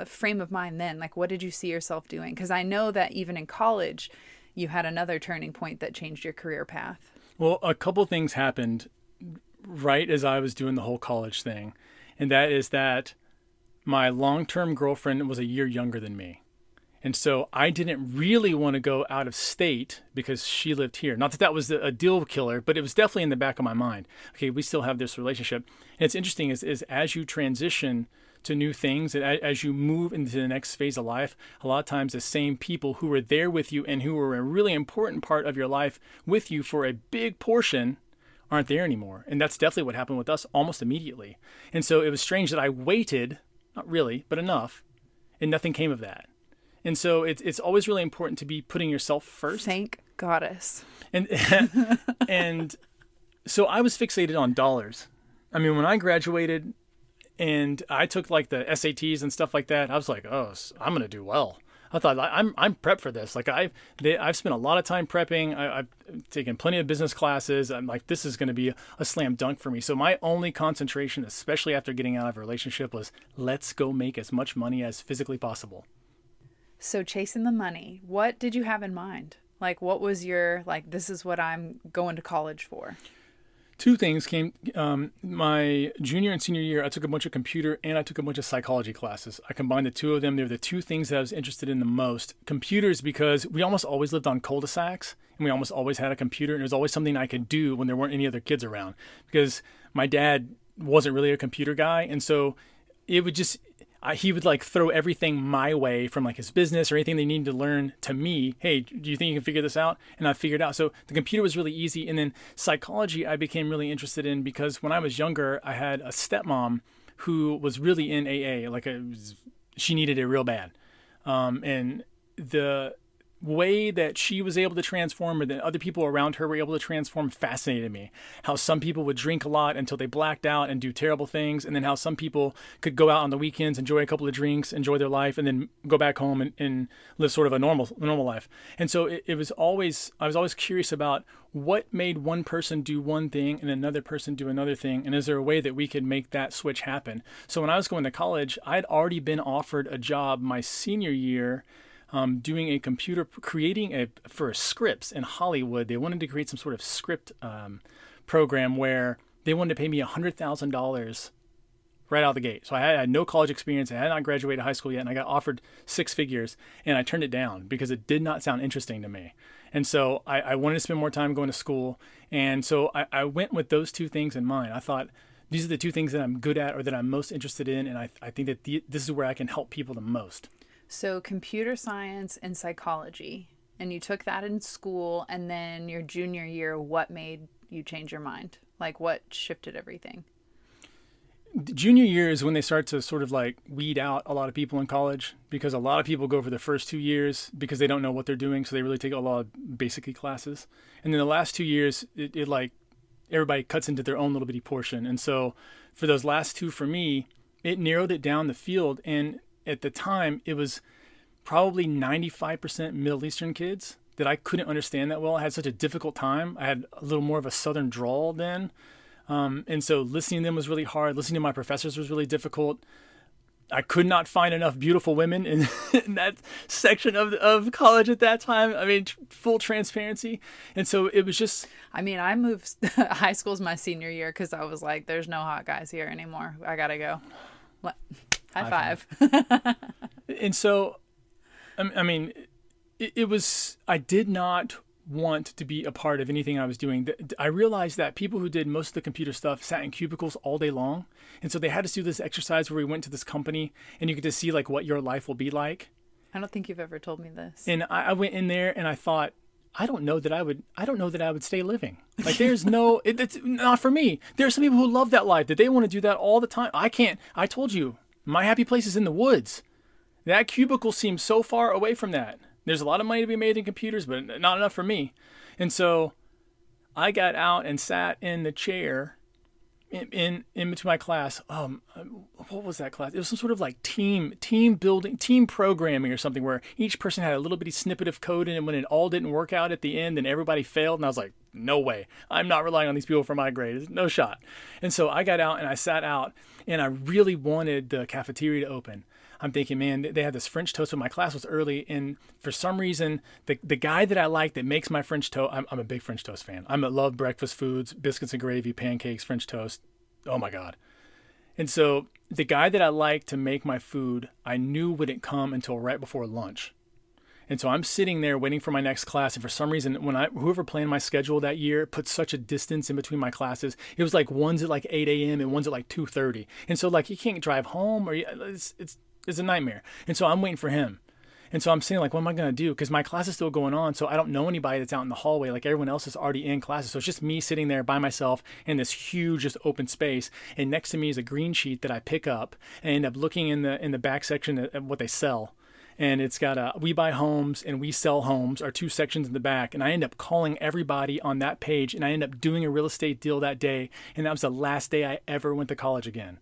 frame of mind then? Like, what did you see yourself doing? Because I know that even in college you had another turning point that changed your career path. Well, a couple things happened right as I was doing the whole college thing. And that is that my long-term girlfriend was a year younger than me. And so I didn't really want to go out of state because she lived here. Not that that was a deal killer, but it was definitely in the back of my mind. Okay, we still have this relationship. And it's interesting is as you transition to new things, and as you move into the next phase of life, a lot of times the same people who were there with you and who were a really important part of your life with you for a big portion aren't there anymore. And that's definitely what happened with us almost immediately. And so it was strange that I waited, not really, but enough, and nothing came of that. And so it's always really important to be putting yourself first. Thank goddess. And and so I was fixated on dollars. I mean, when I graduated and I took like the SATs and stuff like that, I was like, oh, I'm going to do well. I thought I'm prepped for this. Like I've spent a lot of time prepping. I've taken plenty of business classes. I'm like, this is going to be a slam dunk for me. So my only concentration, especially after getting out of a relationship, was let's go make as much money as physically possible. So chasing the money, what did you have in mind? Like, what was your, like, this is what I'm going to college for? Two things came. My junior and senior year, I took a bunch of computer and I took a bunch of psychology classes. I combined the two of them. They were the two things that I was interested in the most. Computers, because we almost always lived on cul-de-sacs and we almost always had a computer, and there was always something I could do when there weren't any other kids around, because my dad wasn't really a computer guy. And so it would just, he would like throw everything my way, from like his business or anything they needed to learn, to me. Hey, do you think you can figure this out? And I figured it out. So the computer was really easy. And then psychology, I became really interested in because when I was younger, I had a stepmom who was really in AA. She needed it real bad. And the way that she was able to transform, or that other people around her were able to transform, fascinated me. How some people would drink a lot until they blacked out and do terrible things, and then how some people could go out on the weekends, enjoy a couple of drinks, enjoy their life, and then go back home and live sort of a normal life. And so I was always curious about what made one person do one thing and another person do another thing, and is there a way that we could make that switch happen? So when I was going to college, I'd already been offered a job my senior year, doing a computer, creating for scripts in Hollywood. They wanted to create some sort of script program where they wanted to pay me $100,000 right out of the gate. So I had no college experience. I had not graduated high school yet, and I got offered six figures, and I turned it down because it did not sound interesting to me. And so I wanted to spend more time going to school. And so I went with those two things in mind. I thought, these are the two things that I'm good at or that I'm most interested in, and I think that this is where I can help people the most. So computer science and psychology, and you took that in school, and then your junior year, what made you change your mind? Like, what shifted everything? junior year is when they start to sort of like weed out a lot of people in college, because a lot of people go for the first 2 years because they don't know what they're doing. So they really take a lot of basic classes. And then the last 2 years, it like everybody cuts into their own little bitty portion. And so for those last two, for me, it narrowed it down the field. And at the time, it was probably 95% Middle Eastern kids that I couldn't understand that well. I had such a difficult time. I had a little more of a Southern drawl then. And so listening to them was really hard. Listening to my professors was really difficult. I could not find enough beautiful women in that section of college at that time. I mean, full transparency. And so it was just... I mean, I moved high school's my senior year because I was like, there's no hot guys here anymore. I got to go. What? High five. And so, I mean, it was... I did not want to be a part of anything I was doing. I realized that people who did most of the computer stuff sat in cubicles all day long. And so they had us do this exercise where we went to this company and you get to see like what your life will be like. I don't think you've ever told me this. And I went in there and I thought, I don't know that I would stay living. Like there's no, it's not for me. There are some people who love that life, that they want to do that all the time. I can't. I told you, my happy place is in the woods. That cubicle seems so far away from that. There's a lot of money to be made in computers, but not enough for me. And so I got out and sat in the chair in between my class. What was that class? It was some sort of like team building, team programming or something, where each person had a little bitty snippet of code in, and when it all didn't work out at the end and everybody failed, and I was like, no way. I'm not relying on these people for my grade. No shot. And so I got out and I sat out, and I really wanted the cafeteria to open. I'm thinking, man, they had this French toast, but my class was early. And for some reason, the guy that I like that makes my French toast, I'm a big French toast fan. I love breakfast foods, biscuits and gravy, pancakes, French toast. Oh my God. And so the guy that I like to make my food, I knew wouldn't come until right before lunch. And so I'm sitting there waiting for my next class. And for some reason, whoever planned my schedule that year put such a distance in between my classes. It was like one's at like 8 a.m. and one's at like 2:30. And so like you can't drive home, or it's a nightmare. And so I'm waiting for him. And so I'm saying, like, what am I going to do? Because my class is still going on. So I don't know anybody that's out in the hallway. Like everyone else is already in classes. So it's just me sitting there by myself in this huge, just open space. And next to me is a green sheet that I pick up and end up looking in the back section at what they sell. And it's got we buy homes and we sell homes are two sections in the back. And I end up calling everybody on that page. And I end up doing a real estate deal that day. And that was the last day I ever went to college again.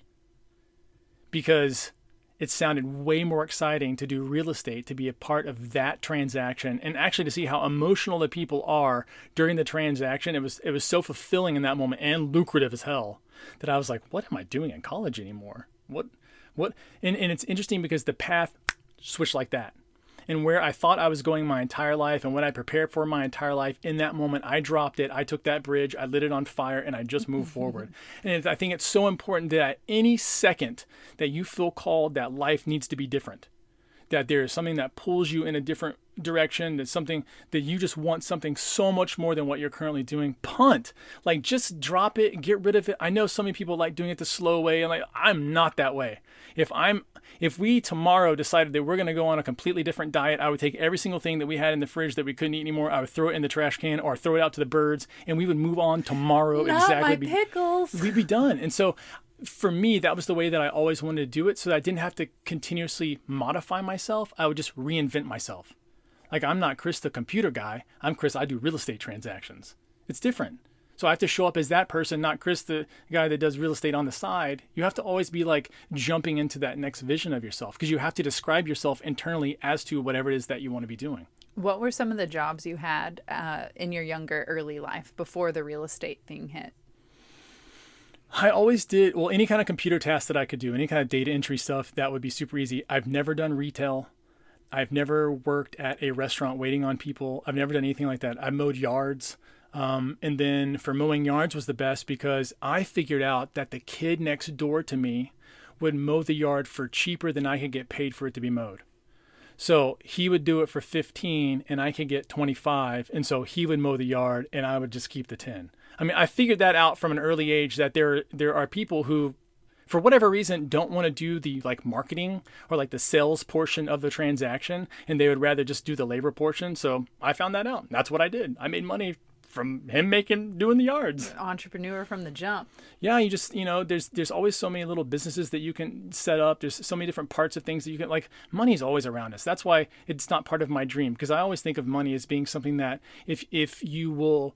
Because it sounded way more exciting to do real estate, to be a part of that transaction, and actually to see how emotional the people are during the transaction. It was so fulfilling in that moment and lucrative as hell that I was like, what am I doing in college anymore? What? And it's interesting because the path switched like that. And where I thought I was going my entire life and what I prepared for my entire life, in that moment, I dropped it. I took that bridge, I lit it on fire, and I just moved forward. And I think it's so important that at any second that you feel called that life needs to be different, that there is something that pulls you in a different direction, that's something that you just want something so much more than what you're currently doing, punt. Like, just drop it and get rid of it. I know so many people like doing it the slow way, and like, I'm not that way. If we tomorrow decided that we're going to go on a completely different diet, I would take every single thing that we had in the fridge that we couldn't eat anymore. I would throw it in the trash can or throw it out to the birds, and we would move on tomorrow. Not exactly. My pickles. We'd be done. And so for me, that was the way that I always wanted to do it, so that I didn't have to continuously modify myself. I would just reinvent myself. Like, I'm not Chris the computer guy. I'm Chris, I do real estate transactions. It's different. So I have to show up as that person, not Chris the guy that does real estate on the side. You have to always be like jumping into that next vision of yourself, because you have to describe yourself internally as to whatever it is that you want to be doing. What were some of the jobs you had in your younger early life before the real estate thing hit? I always did, well, any kind of computer task that I could do, any kind of data entry stuff, that would be super easy. I've never done retail. I've never worked at a restaurant waiting on people. I've never done anything like that. I mowed yards. And then for mowing yards was the best, because I figured out that the kid next door to me would mow the yard for cheaper than I could get paid for it to be mowed. So he would do it for 15 and I could get 25. And so he would mow the yard and I would just keep the 10. I mean, I figured that out from an early age, that there are people who, for whatever reason, don't want to do the like marketing or like the sales portion of the transaction, and they would rather just do the labor portion. So I found that out. That's what I did. I made money from him doing the yards. Entrepreneur from the jump. Yeah, you just, there's always so many little businesses that you can set up. There's so many different parts of things that you can, like, money's always around us. That's why it's not part of my dream, because I always think of money as being something that if you will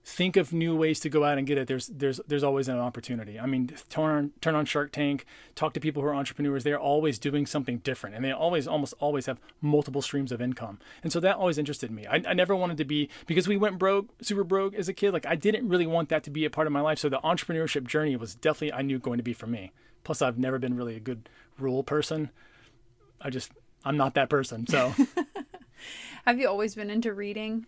think of new ways to go out and get it, there's always an opportunity. I mean, turn on Shark Tank, talk to people who are entrepreneurs. They're always doing something different, and they almost always have multiple streams of income. And so that always interested me. I never wanted to be, because we went super broke as a kid, like I didn't really want that to be a part of my life. So the entrepreneurship journey was definitely, I knew, going to be for me. Plus, I've never been really a good rule person. I'm not that person. So Have you always been into reading?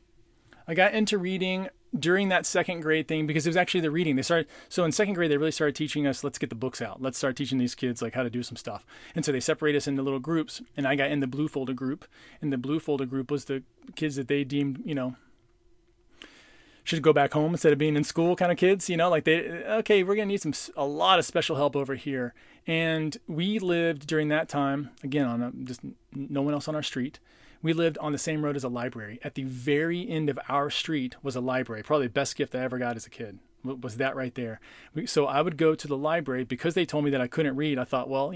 I got into reading during that second grade thing, because it was actually the reading. So in second grade, they really started teaching us, let's get the books out. Let's start teaching these kids like how to do some stuff. And so they separate us into little groups, and I got in the blue folder group. And the blue folder group was the kids that they deemed, should go back home instead of being in school kind of kids, like we're going to need a lot of special help over here. And we lived during that time, again, on just no one else on our street. We lived on the same road as a library. At the very end of our street was a library. Probably the best gift I ever got as a kid was that right there. So I would go to the library because they told me that I couldn't read. I thought, well,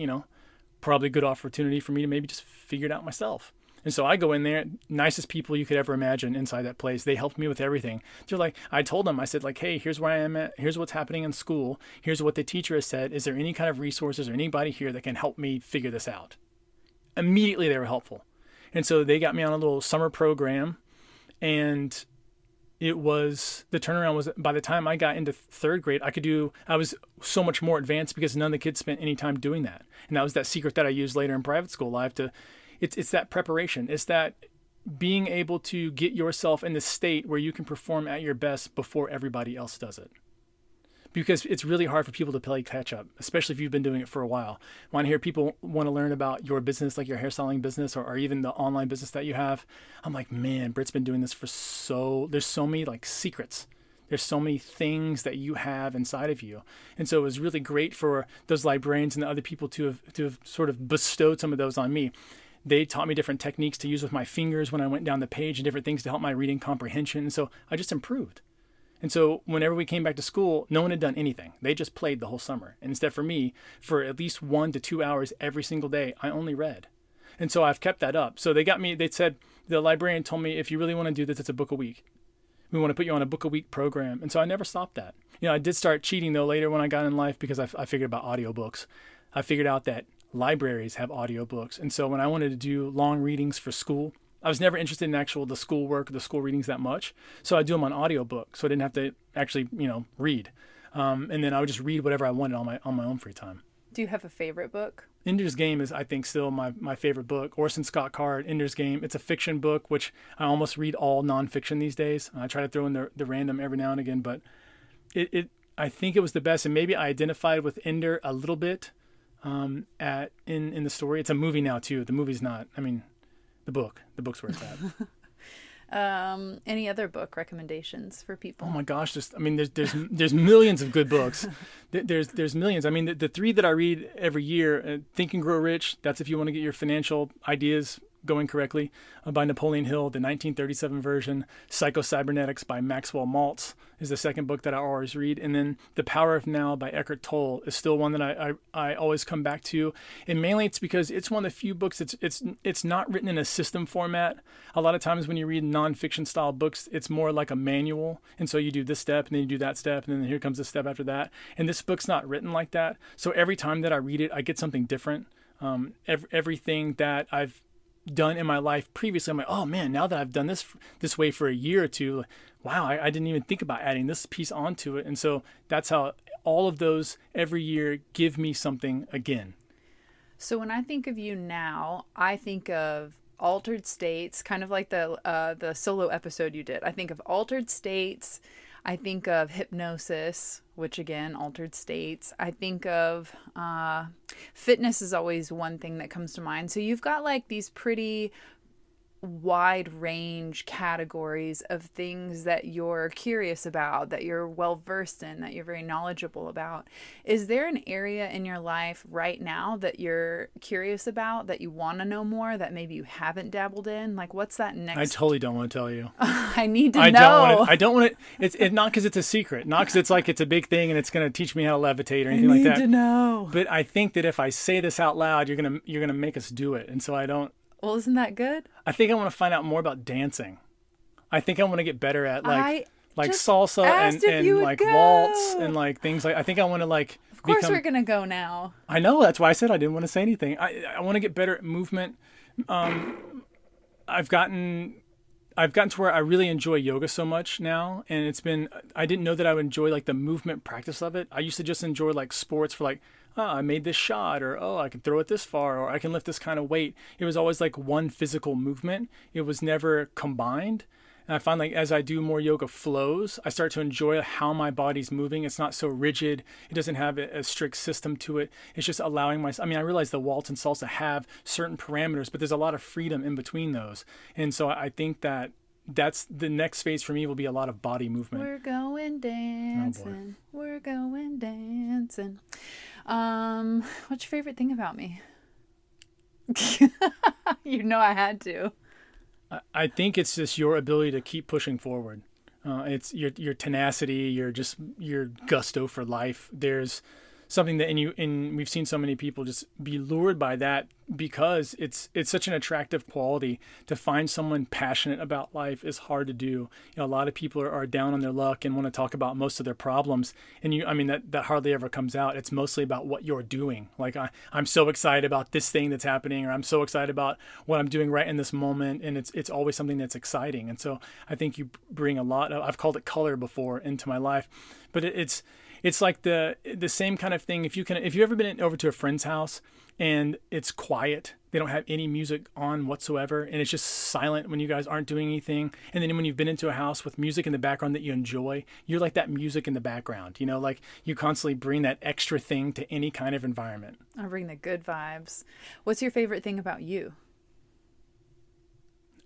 probably a good opportunity for me to maybe just figure it out myself. And so I go in there, nicest people you could ever imagine inside that place. They helped me with everything. They're like, I told them, I said, like, hey, here's where I am at. Here's what's happening in school. Here's what the teacher has said. Is there any kind of resources or anybody here that can help me figure this out? Immediately they were helpful. And so they got me on a little summer program, and the turnaround was, by the time I got into third grade, I was so much more advanced because none of the kids spent any time doing that. And that was that secret that I used later in private school life it's that preparation. It's that being able to get yourself in the state where you can perform at your best before everybody else does it. Because it's really hard for people to play catch up, especially if you've been doing it for a while. When I hear people want to learn about your business, like your hairstyling business or even the online business that you have, I'm like, man, Brit's been doing this there's so many like secrets. There's so many things that you have inside of you. And so it was really great for those librarians and the other people to have sort of bestowed some of those on me. They taught me different techniques to use with my fingers when I went down the page and different things to help my reading comprehension. And so I just improved. And so whenever we came back to school, no one had done anything. They just played the whole summer. And instead for me, for at least 1 to 2 hours every single day, I only read. And so I've kept that up. So they said, the librarian told me, if you really want to do this, it's a book a week. We want to put you on a book a week program. And so I never stopped that. I did start cheating though later when I got in life, because I figured about audiobooks. I figured out that libraries have audiobooks. And so when I wanted to do long readings for school, I was never interested in the school work, the school readings that much. So I do them on audiobook. So I didn't have to actually, read. And then I would just read whatever I wanted on my own free time. Do you have a favorite book? Ender's Game is, I think, still my favorite book. Orson Scott Card, Ender's Game. It's a fiction book, which I almost read all nonfiction these days. I try to throw in the random every now and again, but I think it was the best. And maybe I identified with Ender a little bit in the story. It's a movie now too. The movie's not. I mean, the book's where it's at. Any other book recommendations for people? Oh my gosh, there's millions of good books. There's millions. I mean, the 3 that I read every year: Think and Grow Rich. That's if you want to get your financial ideas going correctly, by Napoleon Hill, the 1937 version. Psycho-Cybernetics by Maxwell Maltz is the second book that I always read. And then The Power of Now by Eckhart Tolle is still one that I always come back to. And mainly it's because it's one of the few books it's not written in a system format. A lot of times when you read nonfiction style books, it's more like a manual. And so you do this step and then you do that step and then here comes the step after that. And this book's not written like that. So every time that I read it, I get something different. Everything that I've done in my life previously, I'm like, oh man, now that I've done this way for a year or two, wow, I didn't even think about adding this piece onto it. And so that's how all of those every year give me something again. So when I think of you now, I think of Altered States, kind of like the solo episode you did. I think of Altered States. I think of Hypnosis, which again, Altered States. I think of fitness is always one thing that comes to mind. So you've got like these pretty wide range categories of things that you're curious about, that you're well versed in, that you're very knowledgeable about. Is there an area in your life right now that you're curious about, that you want to know more, that maybe you haven't dabbled in? Like, what's that next? I totally don't want to tell you. I need to know. I don't want to. It's not because it's a secret, not because it's like it's a big thing and it's going to teach me how to levitate or anything like that. I need to know. But I think that if I say this out loud, you're gonna make us do it, and so I don't. Well, isn't that good? I think I want to find out more about dancing. I think I want to get better at like just salsa and like go. waltz and like things like. I think I want to like. Of course, we're gonna go now. I know, that's why I said I didn't want to say anything. I want to get better at movement. I've gotten to where I really enjoy yoga so much now, and I didn't know that I would enjoy like the movement practice of it. I used to just enjoy like sports for like, oh, I made this shot, or oh, I can throw it this far, or I can lift this kind of weight. It was always like one physical movement. It was never combined. And I find like as I do more yoga flows, I start to enjoy how my body's moving. It's not so rigid. It doesn't have a strict system to it. It's just allowing I realize the waltz and salsa have certain parameters, but there's a lot of freedom in between those. And so I think that's the next phase for me will be a lot of body movement. We're going dancing. Oh, we're going dancing. What's your favorite thing about me? You know I had to. I think it's just your ability to keep pushing forward. It's your tenacity, your gusto for life. There's something that and we've seen so many people just be lured by that because it's such an attractive quality. To find someone passionate about life is hard to do. You know, a lot of people are down on their luck and want to talk about most of their problems, and that hardly ever comes out. It's mostly about what you're doing. Like I'm so excited about this thing that's happening, or I'm so excited about what I'm doing right in this moment, and it's always something that's exciting. And so I think you bring a lot of, I've called it color before, into my life, but it's like the same kind of thing. If you've ever been over to a friend's house and it's quiet, they don't have any music on whatsoever, and it's just silent when you guys aren't doing anything. And then when you've been into a house with music in the background that you enjoy, you're like that music in the background, like you constantly bring that extra thing to any kind of environment. I bring the good vibes. What's your favorite thing about you?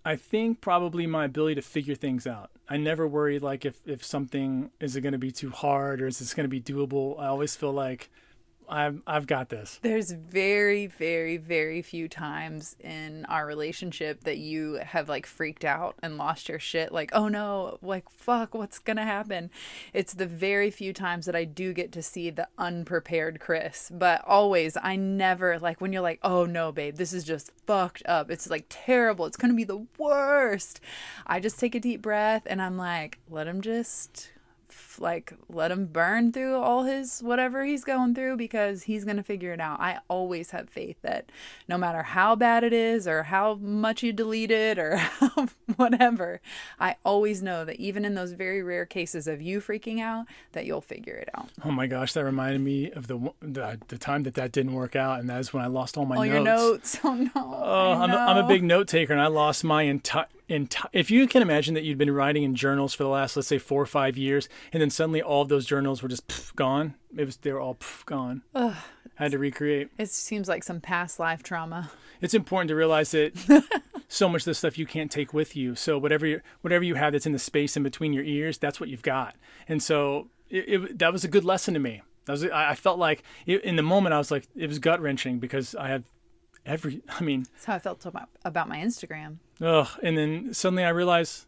I think probably my ability to figure things out. I never worry like if something is it going to be too hard or is this going to be doable. I always feel like I've got this. There's very, very, very few times in our relationship that you have like freaked out and lost your shit. Like, oh no, like fuck, what's gonna happen? It's the very few times that I do get to see the unprepared Chris. But always, I never, like when you're like, oh no, babe, this is just fucked up. It's like terrible. It's gonna be the worst. I just take a deep breath and I'm like, let him burn through all his whatever he's going through, because he's going to figure it out. I always have faith that no matter how bad it is or how much you delete it or how whatever, I always know that even in those very rare cases of you freaking out, that you'll figure it out. Oh my gosh, that reminded me of the time that didn't work out, and that is when I lost all my notes. Your notes. Oh no. Oh, I'm a big note taker, and I lost my entire. If you can imagine that you'd been writing in journals for the last, let's say, 4 or 5 years, and then suddenly all of those journals were just gone. They were all gone. Ugh. I had to recreate. It seems like some past life trauma. It's important to realize that so much of this stuff you can't take with you. So whatever you have that's in the space in between your ears, that's what you've got. And so that was a good lesson to me. I felt like in the moment I was like, it was gut wrenching because I had that's how I felt about my Instagram. Ugh. And then suddenly I realized,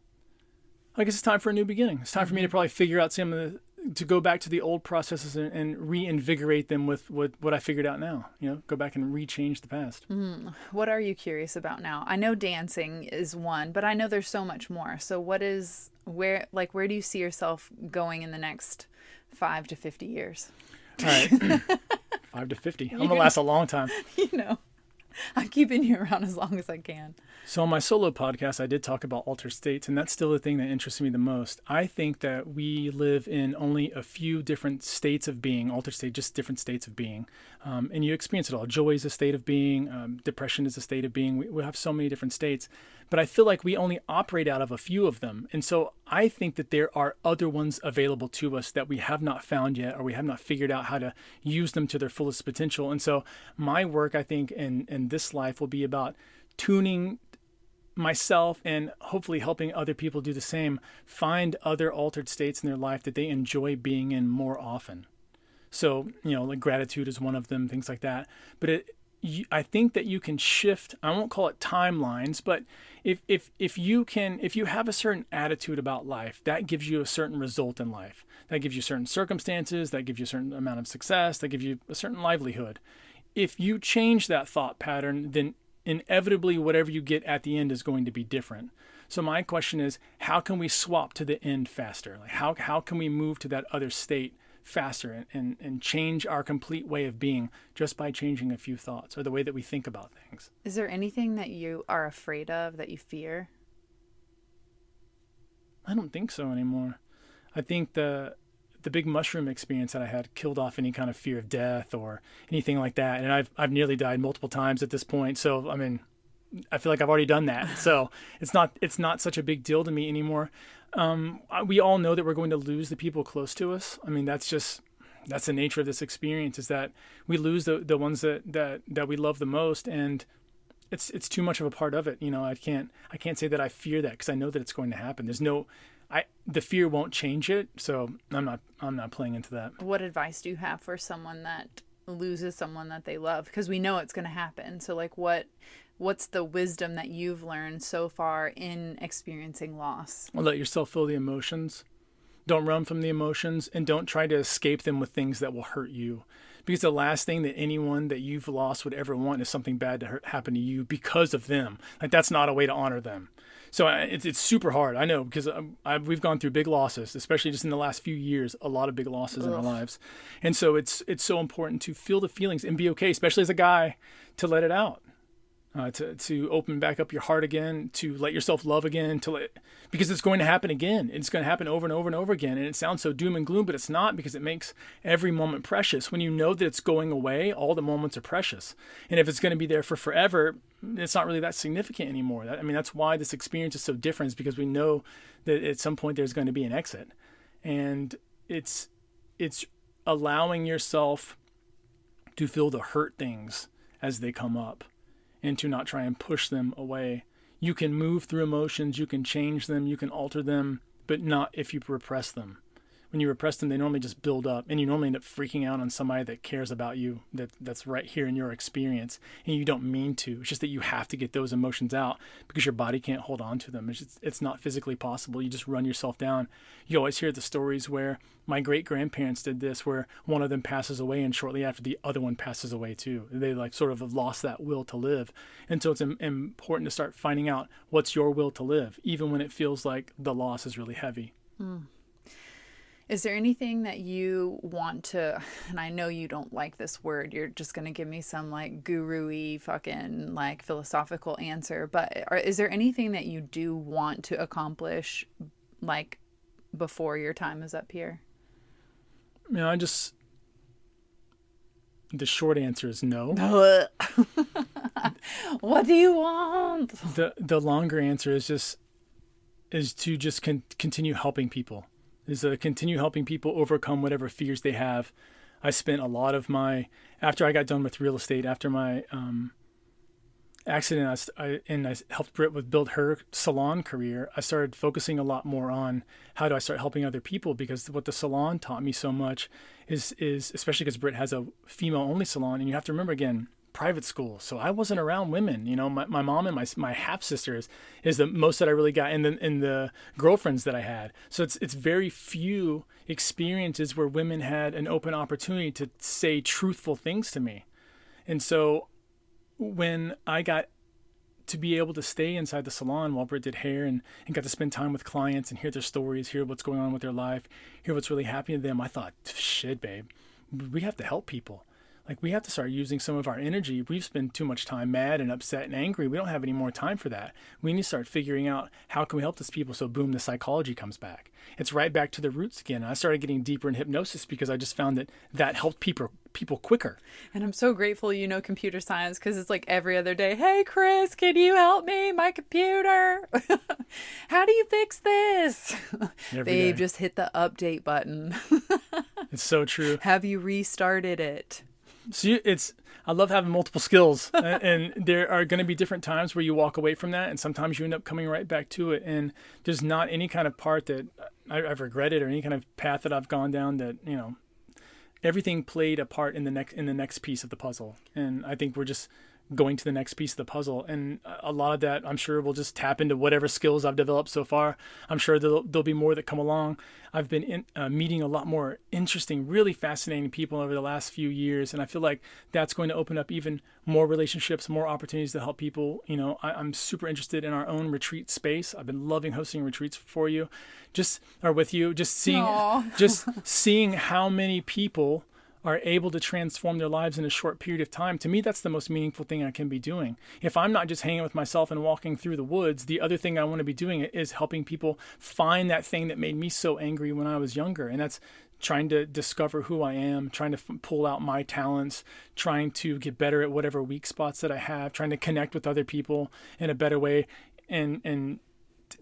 I guess it's time for a new beginning. It's time for me to probably figure out to go back to the old processes and reinvigorate them with what I figured out now. Go back and rechange the past. What are you curious about now? I know dancing is one, but I know there's so much more. So where do you see yourself going in the next 5 to 50 years? All right. 5 to 50. I'm going to last a long time. I'm keeping you around as long as I can. So on my solo podcast, I did talk about altered states, and that's still the thing that interests me the most. I think that we live in only a few different states of being, altered state, just different states of being. And you experience it all. Joy is a state of being. Depression is a state of being. We have so many different states. But I feel like we only operate out of a few of them. And so I think that there are other ones available to us that we have not found yet, or we have not figured out how to use them to their fullest potential. And so my work, I think, in this life will be about tuning myself and hopefully helping other people do the same, find other altered states in their life that they enjoy being in more often. So, like gratitude is one of them, things like that. But I think that you can shift, I won't call it timelines, but if you have a certain attitude about life, that gives you a certain result in life. That gives you certain circumstances, that gives you a certain amount of success, that gives you a certain livelihood. If you change that thought pattern, then inevitably whatever you get at the end is going to be different. So my question is, how can we swap to the end faster? Like how can we move to that other state faster and change our complete way of being just by changing a few thoughts or the way that we think about things? Is there anything that you are afraid of, that you fear? I don't think so anymore. I think the big mushroom experience that I had killed off any kind of fear of death or anything like that. And I've nearly died multiple times at this point. So, I mean, I feel like I've already done that. So it's not such a big deal to me anymore. We all know that we're going to lose the people close to us. I mean, that's the nature of this experience, is that we lose the ones that we love the most. And it's too much of a part of it. I can't say that I fear that, because I know that it's going to happen. The fear won't change it. So I'm not playing into that. What advice do you have for someone that loses someone that they love? Because we know it's going to happen. So like what's the wisdom that you've learned so far in experiencing loss? Well, let yourself feel the emotions. Don't run from the emotions, and don't try to escape them with things that will hurt you. Because the last thing that anyone that you've lost would ever want is something bad to happen to you because of them. Like, that's not a way to honor them. So it's super hard. I know, because we've gone through big losses, especially just in the last few years, a lot of big losses in our lives. And so it's so important to feel the feelings and be okay, especially as a guy, to let it out. To open back up your heart again, to let yourself love again, because it's going to happen again. It's going to happen over and over and over again. And it sounds so doom and gloom, but it's not, because it makes every moment precious. When you know that it's going away, all the moments are precious. And if it's going to be there for forever, it's not really that significant anymore. That's why this experience is so different, is because we know that at some point there's going to be an exit. And it's allowing yourself to feel the hurt things as they come up, and to not try and push them away. You can move through emotions, you can change them, you can alter them, but not if you repress them. When you repress them, they normally just build up, and you normally end up freaking out on somebody that cares about you, that's right here in your experience, and you don't mean to. It's just that you have to get those emotions out because your body can't hold on to them. It's not physically possible. You just run yourself down. You always hear the stories where my great-grandparents did this, where one of them passes away, and shortly after the other one passes away too. They sort of have lost that will to live. And so it's important to start finding out what's your will to live, even when it feels like the loss is really heavy. Is there anything that you want to, and I know you don't like this word, you're just going to give me some like guru-y fucking like philosophical answer, but is there anything that you do want to accomplish like before your time is up here? The short answer is no. What do you want? The longer answer is to just continue helping people. Continue helping people overcome whatever fears they have. I spent a lot of after I got done with real estate, after my accident, I helped Brit build her salon career. I started focusing a lot more on how do I start helping other people, because what the salon taught me so much is especially because Brit has a female-only salon, and you have to remember, again, private school. So I wasn't around women. My mom and my half sisters is the most that I really got, in the girlfriends that I had. So it's very few experiences where women had an open opportunity to say truthful things to me. And so when I got to be able to stay inside the salon while Brit did hair and got to spend time with clients and hear their stories, hear what's going on with their life, hear what's really happening to them, I thought, shit, babe, we have to help people. Like, we have to start using some of our energy. We've spent too much time mad and upset and angry. We don't have any more time for that. We need to start figuring out how can we help these people. So boom, the psychology comes back. It's right back to the roots again. I started getting deeper in hypnosis because I just found that helped people quicker. And I'm so grateful you know computer science, because it's like every other day, hey, Chris, can you help me? My computer. How do you fix this? Babe, just hit the update button. It's so true. Have you restarted it? I love having multiple skills, and there are going to be different times where you walk away from that, and sometimes you end up coming right back to it. And there's not any kind of part that I've regretted or any kind of path that I've gone down that, everything played a part in the next piece of the puzzle. And I think we're just going to the next piece of the puzzle. And a lot of that, I'm sure, will just tap into whatever skills I've developed so far. I'm sure there'll be more that come along. I've been meeting a lot more interesting, really fascinating people over the last few years. And I feel like that's going to open up even more relationships, more opportunities to help people. I'm super interested in our own retreat space. I've been loving hosting retreats with you, just seeing how many people are able to transform their lives in a short period of time. To me, that's the most meaningful thing I can be doing. If I'm not just hanging with myself and walking through the woods, the other thing I want to be doing is helping people find that thing that made me so angry when I was younger. And that's trying to discover who I am, trying to pull out my talents, trying to get better at whatever weak spots that I have, trying to connect with other people in a better way. And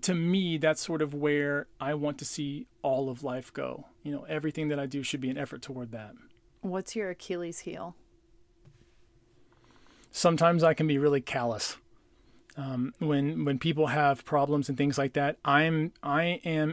to me, that's sort of where I want to see all of life go. Everything that I do should be an effort toward that. What's your Achilles heel? Sometimes I can be really callous. When people have problems and things like that, I am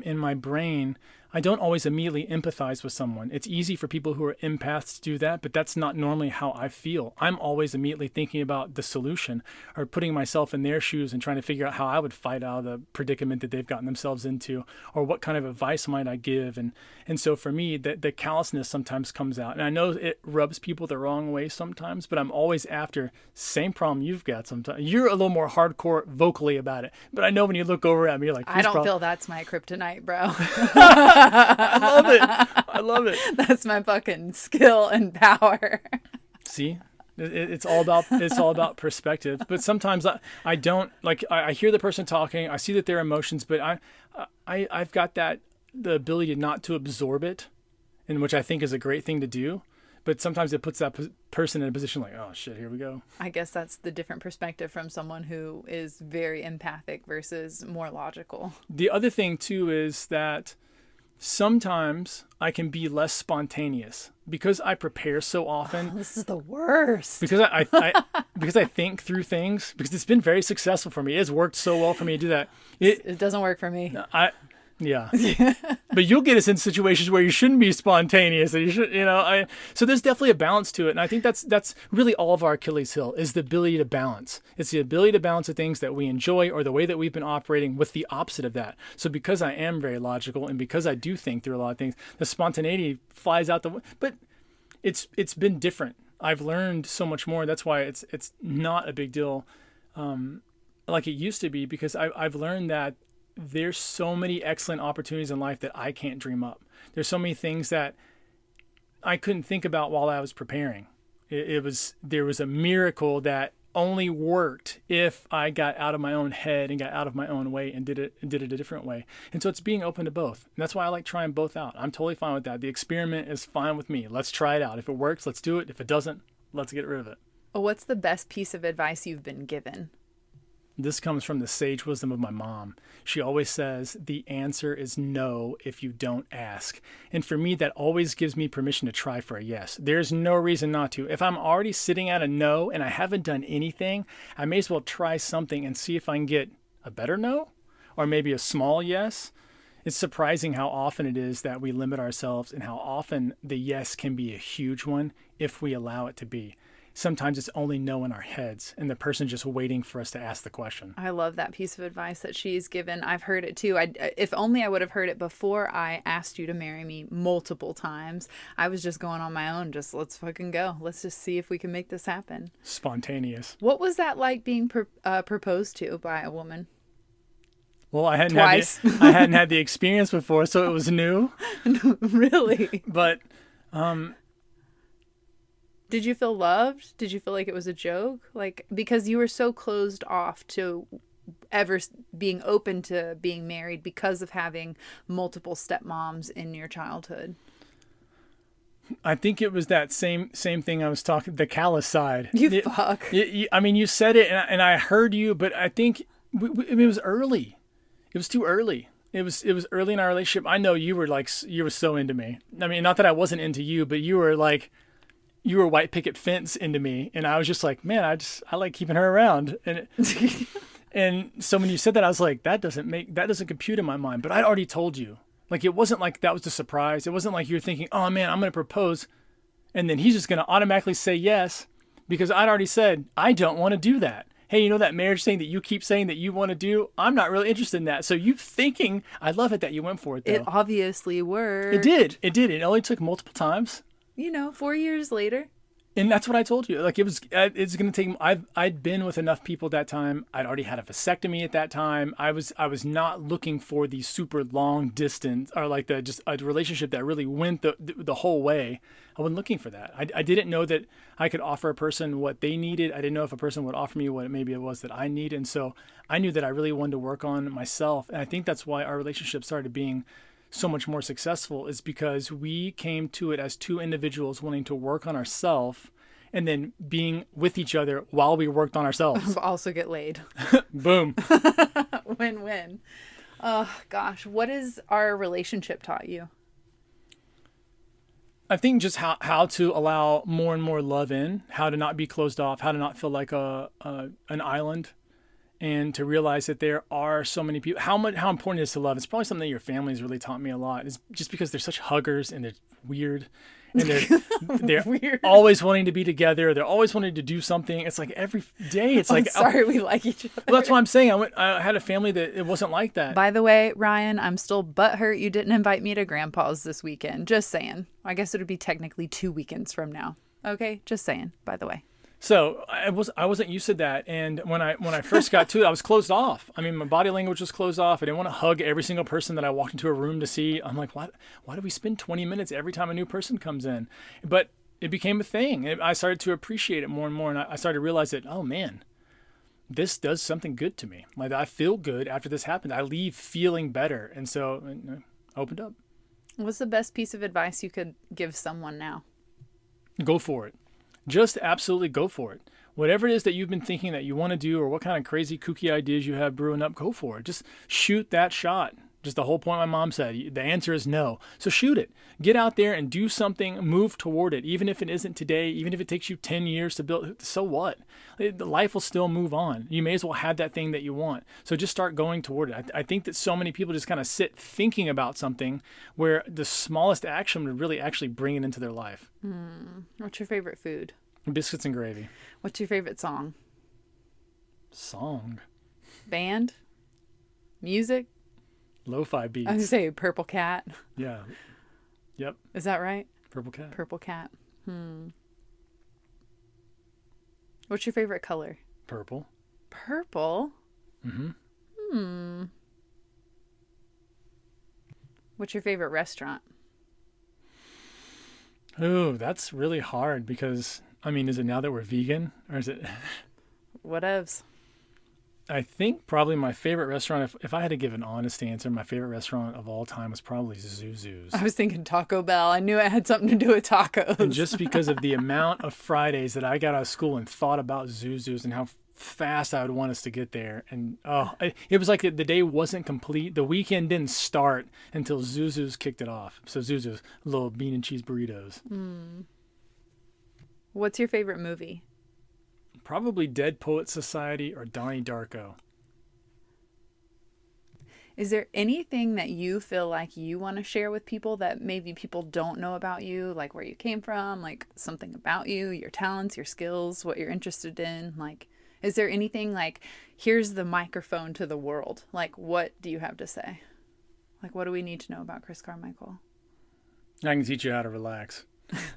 in my brain. I don't always immediately empathize with someone. It's easy for people who are empaths to do that, but that's not normally how I feel. I'm always immediately thinking about the solution or putting myself in their shoes and trying to figure out how I would fight out of the predicament that they've gotten themselves into, or what kind of advice might I give. And so for me, the callousness sometimes comes out. And I know it rubs people the wrong way sometimes, but I'm always after same problem you've got sometimes. You're a little more hardcore vocally about it, but I know when you look over at me, you're like, I don't feel that's my kryptonite, bro. I love it. That's my fucking skill and power. See, it's all about perspective. But sometimes I don't like. I hear the person talking. I see that their emotions, but I've got the ability not to absorb it, and which I think is a great thing to do. But sometimes it puts that person in a position like, oh shit, here we go. I guess that's the different perspective from someone who is very empathic versus more logical. The other thing too is that sometimes I can be less spontaneous because I prepare so often. Oh, this is the worst. Because because I think through things, because it's been very successful for me. It's worked so well for me to do that. It doesn't work for me. Yeah. But you'll get us in situations where you shouldn't be spontaneous. And you should, so there's definitely a balance to it. And I think that's really all of our Achilles heel is the ability to balance. It's the ability to balance the things that we enjoy or the way that we've been operating with the opposite of that. So because I am very logical and because I do think through a lot of things, the spontaneity flies out but it's been different. I've learned so much more. That's why it's not a big deal like it used to be, because I've learned that there's so many excellent opportunities in life that I can't dream up. There's so many things that I couldn't think about while I was preparing. There was a miracle that only worked if I got out of my own head and got out of my own way and did it a different way. And so it's being open to both. And that's why I like trying both out. I'm totally fine with that. The experiment is fine with me. Let's try it out. If it works, let's do it. If it doesn't, let's get rid of it. What's the best piece of advice you've been given? This comes from the sage wisdom of my mom. She always says, the answer is no if you don't ask. And for me, that always gives me permission to try for a yes. There's no reason not to. If I'm already sitting at a no and I haven't done anything, I may as well try something and see if I can get a better no or maybe a small yes. It's surprising how often it is that we limit ourselves and how often the yes can be a huge one if we allow it to be. Sometimes it's only no in our heads and the person just waiting for us to ask the question. I love that piece of advice that she's given. I've heard it too. If only I would have heard it before I asked you to marry me multiple times. I was just going on my own. Just let's fucking go. Let's just see if we can make this happen. Spontaneous. What was that like being proposed to by a woman? Well, I hadn't had the experience before, so it was new. Really? But did you feel loved? Did you feel like it was a joke? Like, because you were so closed off to ever being open to being married because of having multiple stepmoms in your childhood. I think it was that same thing I was talking, the callous side. Fuck. I mean, you said it and I heard you, but I think it was early. It was too early. It was early in our relationship. I know you were so into me. I mean, not that I wasn't into you, but you were like, you were white picket fence into me. And I was just like, man, I like keeping her around. And so when you said that, I was like, that doesn't compute in my mind. But I'd already told you. Like, it wasn't like that was the surprise. It wasn't like you're thinking, oh man, I'm going to propose, and then he's just going to automatically say yes, because I'd already said, I don't want to do that. Hey, you know that marriage thing that you keep saying that you want to do? I'm not really interested in that. So you thinking, I love it that you went for it, though. It obviously worked. It did. It only took multiple times. 4 years later. And that's what I told you. Like, it's going to take, I'd been with enough people at that time. I'd already had a vasectomy at that time. I was not looking for the super long distance, or like just a relationship that really went the whole way. I wasn't looking for that. I didn't know that I could offer a person what they needed. I didn't know if a person would offer me what maybe it was that I need. And so I knew that I really wanted to work on myself. And I think that's why our relationship started being so much more successful, is because we came to it as two individuals wanting to work on ourselves and then being with each other while we worked on ourselves. Also get laid. Boom. Win-win. Oh, gosh. What has our relationship taught you? I think just how to allow more and more love in, how to not be closed off, how to not feel like an island, and to realize that there are so many people. How important it is to love. It's probably something that your family has really taught me a lot. It's just because they're such huggers and they're weird, and they're Weird. always wanting to be together. They're always wanting to do something. It's like every day. It's like, sorry, we like each other. Well, that's what I'm saying. I had a family that it wasn't like that. By the way, Ryan, I'm still butthurt you didn't invite me to Grandpa's this weekend. Just saying. I guess it would be technically 2 weekends from now. Okay, just saying. By the way. So I wasn't used to that, and when I first got to it, I was closed off. I mean, my body language was closed off. I didn't want to hug every single person that I walked into a room to see. I'm like, why do we spend 20 minutes every time a new person comes in? But it became a thing. I started to appreciate it more and more, and I started to realize that, oh man, this does something good to me. Like, I feel good after this happened. I leave feeling better, and so I opened up. What's the best piece of advice you could give someone now? Go for it. Just absolutely go for it. Whatever it is that you've been thinking that you want to do, or what kind of crazy kooky ideas you have brewing up, go for it. Just shoot that shot. Just the whole point my mom said, the answer is no. So shoot it. Get out there and do something, move toward it. Even if it isn't today, even if it takes you 10 years to build, so what? Life will still move on. You may as well have that thing that you want. So just start going toward it. I think that so many people just kind of sit thinking about something where the smallest action would really actually bring it into their life. What's your favorite food? Biscuits and gravy. What's your favorite song? Song? Band? Music? Lo-fi beats. I was going to say Purple Cat. Yeah. Yep. Is that right? Purple Cat. Purple Cat. What's your favorite color? Purple. Purple? Mm-hmm. What's your favorite restaurant? Ooh, that's really hard because, I mean, is it now that we're vegan, or is it? Whatevs. I think probably my favorite restaurant, if I had to give an honest answer, my favorite restaurant of all time was probably Zuzu's. I was thinking Taco Bell. I knew it had something to do with tacos. And just because of the amount of Fridays that I got out of school and thought about Zuzu's and how fast I would want us to get there. And it was like the day wasn't complete. The weekend didn't start until Zuzu's kicked it off. So Zuzu's, little bean and cheese burritos. What's your favorite movie? Probably Dead Poet Society or Donnie Darko. Is there anything that you feel like you want to share with people that maybe people don't know about you? Like where you came from, like something about you, your talents, your skills, what you're interested in? Like, is there anything like, here's the microphone to the world? Like, what do you have to say? Like, what do we need to know about Chris Carmichael? I can teach you how to relax.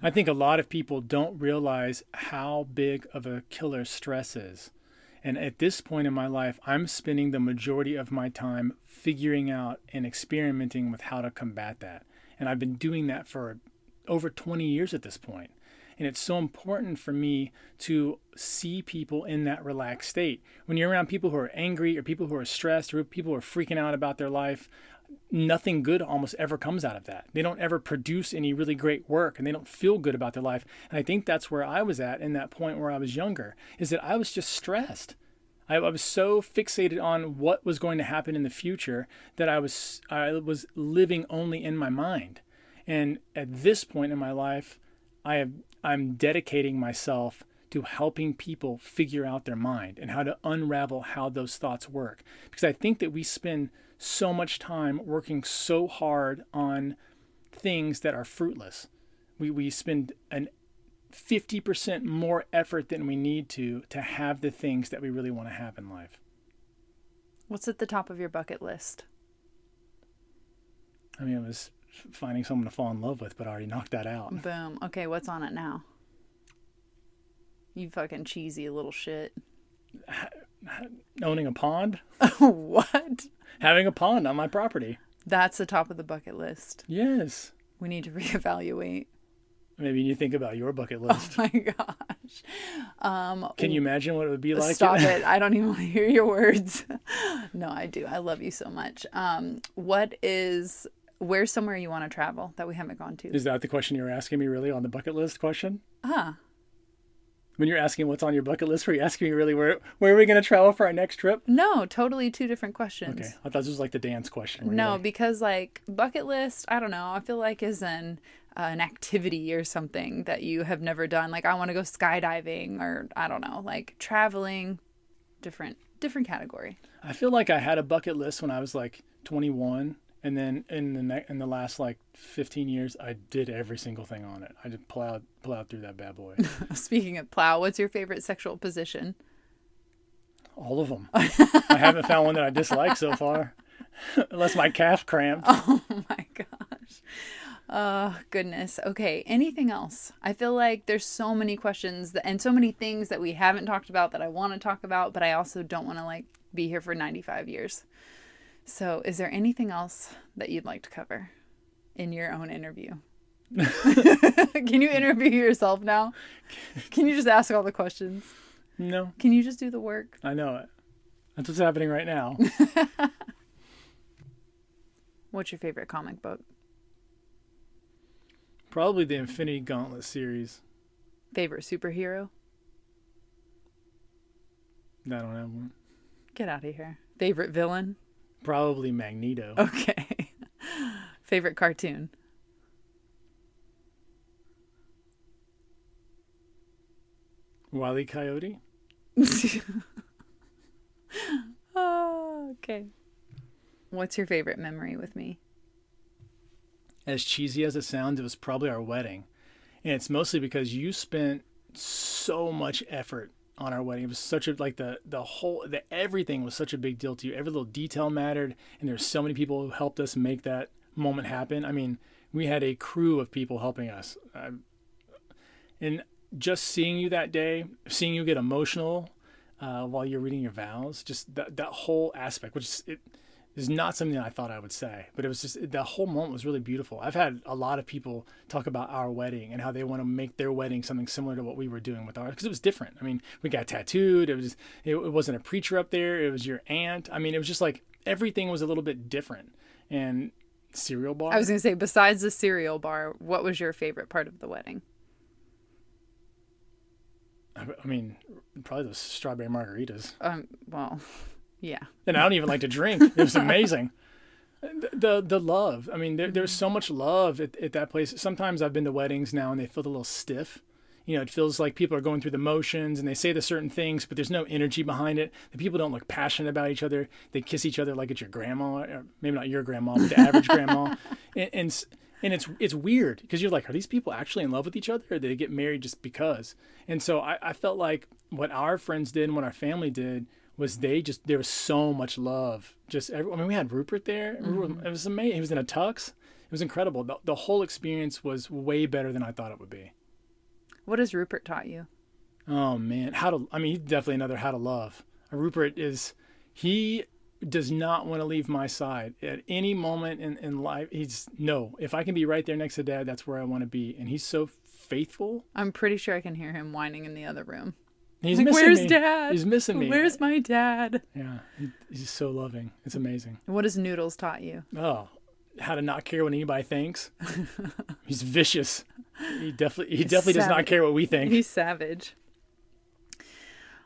I think a lot of people don't realize how big of a killer stress is. And at this point in my life, I'm spending the majority of my time figuring out and experimenting with how to combat that. And I've been doing that for over 20 years at this point. And it's so important for me to see people in that relaxed state. When you're around people who are angry or people who are stressed or people who are freaking out about their life, nothing good almost ever comes out of that. They don't ever produce any really great work and they don't feel good about their life. And I think that's where I was at in that point where I was younger, is that I was just stressed. I was so fixated on what was going to happen in the future that I was living only in my mind. And at this point in my life, I'm dedicating myself to helping people figure out their mind and how to unravel how those thoughts work. Because I think that we spend so much time working so hard on things that are fruitless. We spend an 50% more effort than we need to have the things that we really want to have in life. What's at the top of your bucket list? I mean, it was finding someone to fall in love with, but I already knocked that out. Boom. Okay, what's on it now? You fucking cheesy little shit. Owning a pond? What? Having a pond on my property. That's the top of the bucket list. Yes. We need to reevaluate. Maybe you think about your bucket list. Oh my gosh. Can you imagine what it would be like? Stop it. I don't even want to hear your words. No, I do. I love you so much. Where's somewhere you want to travel that we haven't gone to? Is that the question you were asking me really on the bucket list question? Huh. When you're asking what's on your bucket list, were you asking me really where are we going to travel for our next trip? No, totally two different questions. Okay. I thought this was like the dance question. No, because like bucket list, I don't know. I feel like is an activity or something that you have never done. Like I want to go skydiving or I don't know, like traveling, different category. I feel like I had a bucket list when I was like 21. And then in the last like 15 years, I did every single thing on it. I just plowed through that bad boy. Speaking of plow, what's your favorite sexual position? All of them. I haven't found one that I dislike so far, unless my calf cramped. Oh my gosh. Oh, goodness. Okay. Anything else? I feel like there's so many questions and so many things that we haven't talked about that I want to talk about, but I also don't want to like be here for 95 years. So is there anything else that you'd like to cover in your own interview? Can you interview yourself now? Can you just ask all the questions? No. Can you just do the work? I know it. That's what's happening right now. What's your favorite comic book? Probably the Infinity Gauntlet series. Favorite superhero? I don't have one. Get out of here. Favorite villain? Probably Magneto. Okay. Favorite cartoon? Wile E. Coyote. Oh, okay. What's your favorite memory with me? As cheesy as it sounds, it was probably our wedding. And it's mostly because you spent so much effort on our wedding. It was such a, like the everything was such a big deal to you. Every little detail mattered. And there's so many people who helped us make that moment happen. I mean, we had a crew of people helping us. And just seeing you that day, seeing you get emotional while you're reading your vows, just that whole aspect, which is not something I thought I would say, but it was just, the whole moment was really beautiful. I've had a lot of people talk about our wedding and how they want to make their wedding something similar to what we were doing with ours, because it was different. I mean, we got tattooed. It wasn't a preacher up there. It was your aunt. I mean, it was just like everything was a little bit different. And cereal bar. I was going to say, besides the cereal bar, what was your favorite part of the wedding? I mean, probably those strawberry margaritas. Well, yeah. And I don't even like to drink. It was amazing. The love. I mean, there's so much love at that place. Sometimes I've been to weddings now and they feel a little stiff. You know, it feels like people are going through the motions and they say the certain things, but there's no energy behind it. The people don't look passionate about each other. They kiss each other like it's your grandma, or maybe not your grandma, but the average grandma. And it's weird because you're like, are these people actually in love with each other, or did they get married just because? And so I felt like what our friends did and what our family did was there was so much love. We had Rupert there. Mm-hmm. It was amazing. He was in a tux. It was incredible. The whole experience was way better than I thought it would be. What has Rupert taught you? Oh man, he's definitely another how to love. Rupert he does not want to leave my side at any moment in life. If I can be right there next to Dad, that's where I want to be. And he's so faithful. I'm pretty sure I can hear him whining in the other room. He's like, missing where's me. Dad? He's missing me. Where's my dad? Yeah, he's so loving. It's amazing. What has Noodles taught you? Oh, how to not care what anybody thinks. He's vicious. He definitely does not care what we think. He's savage.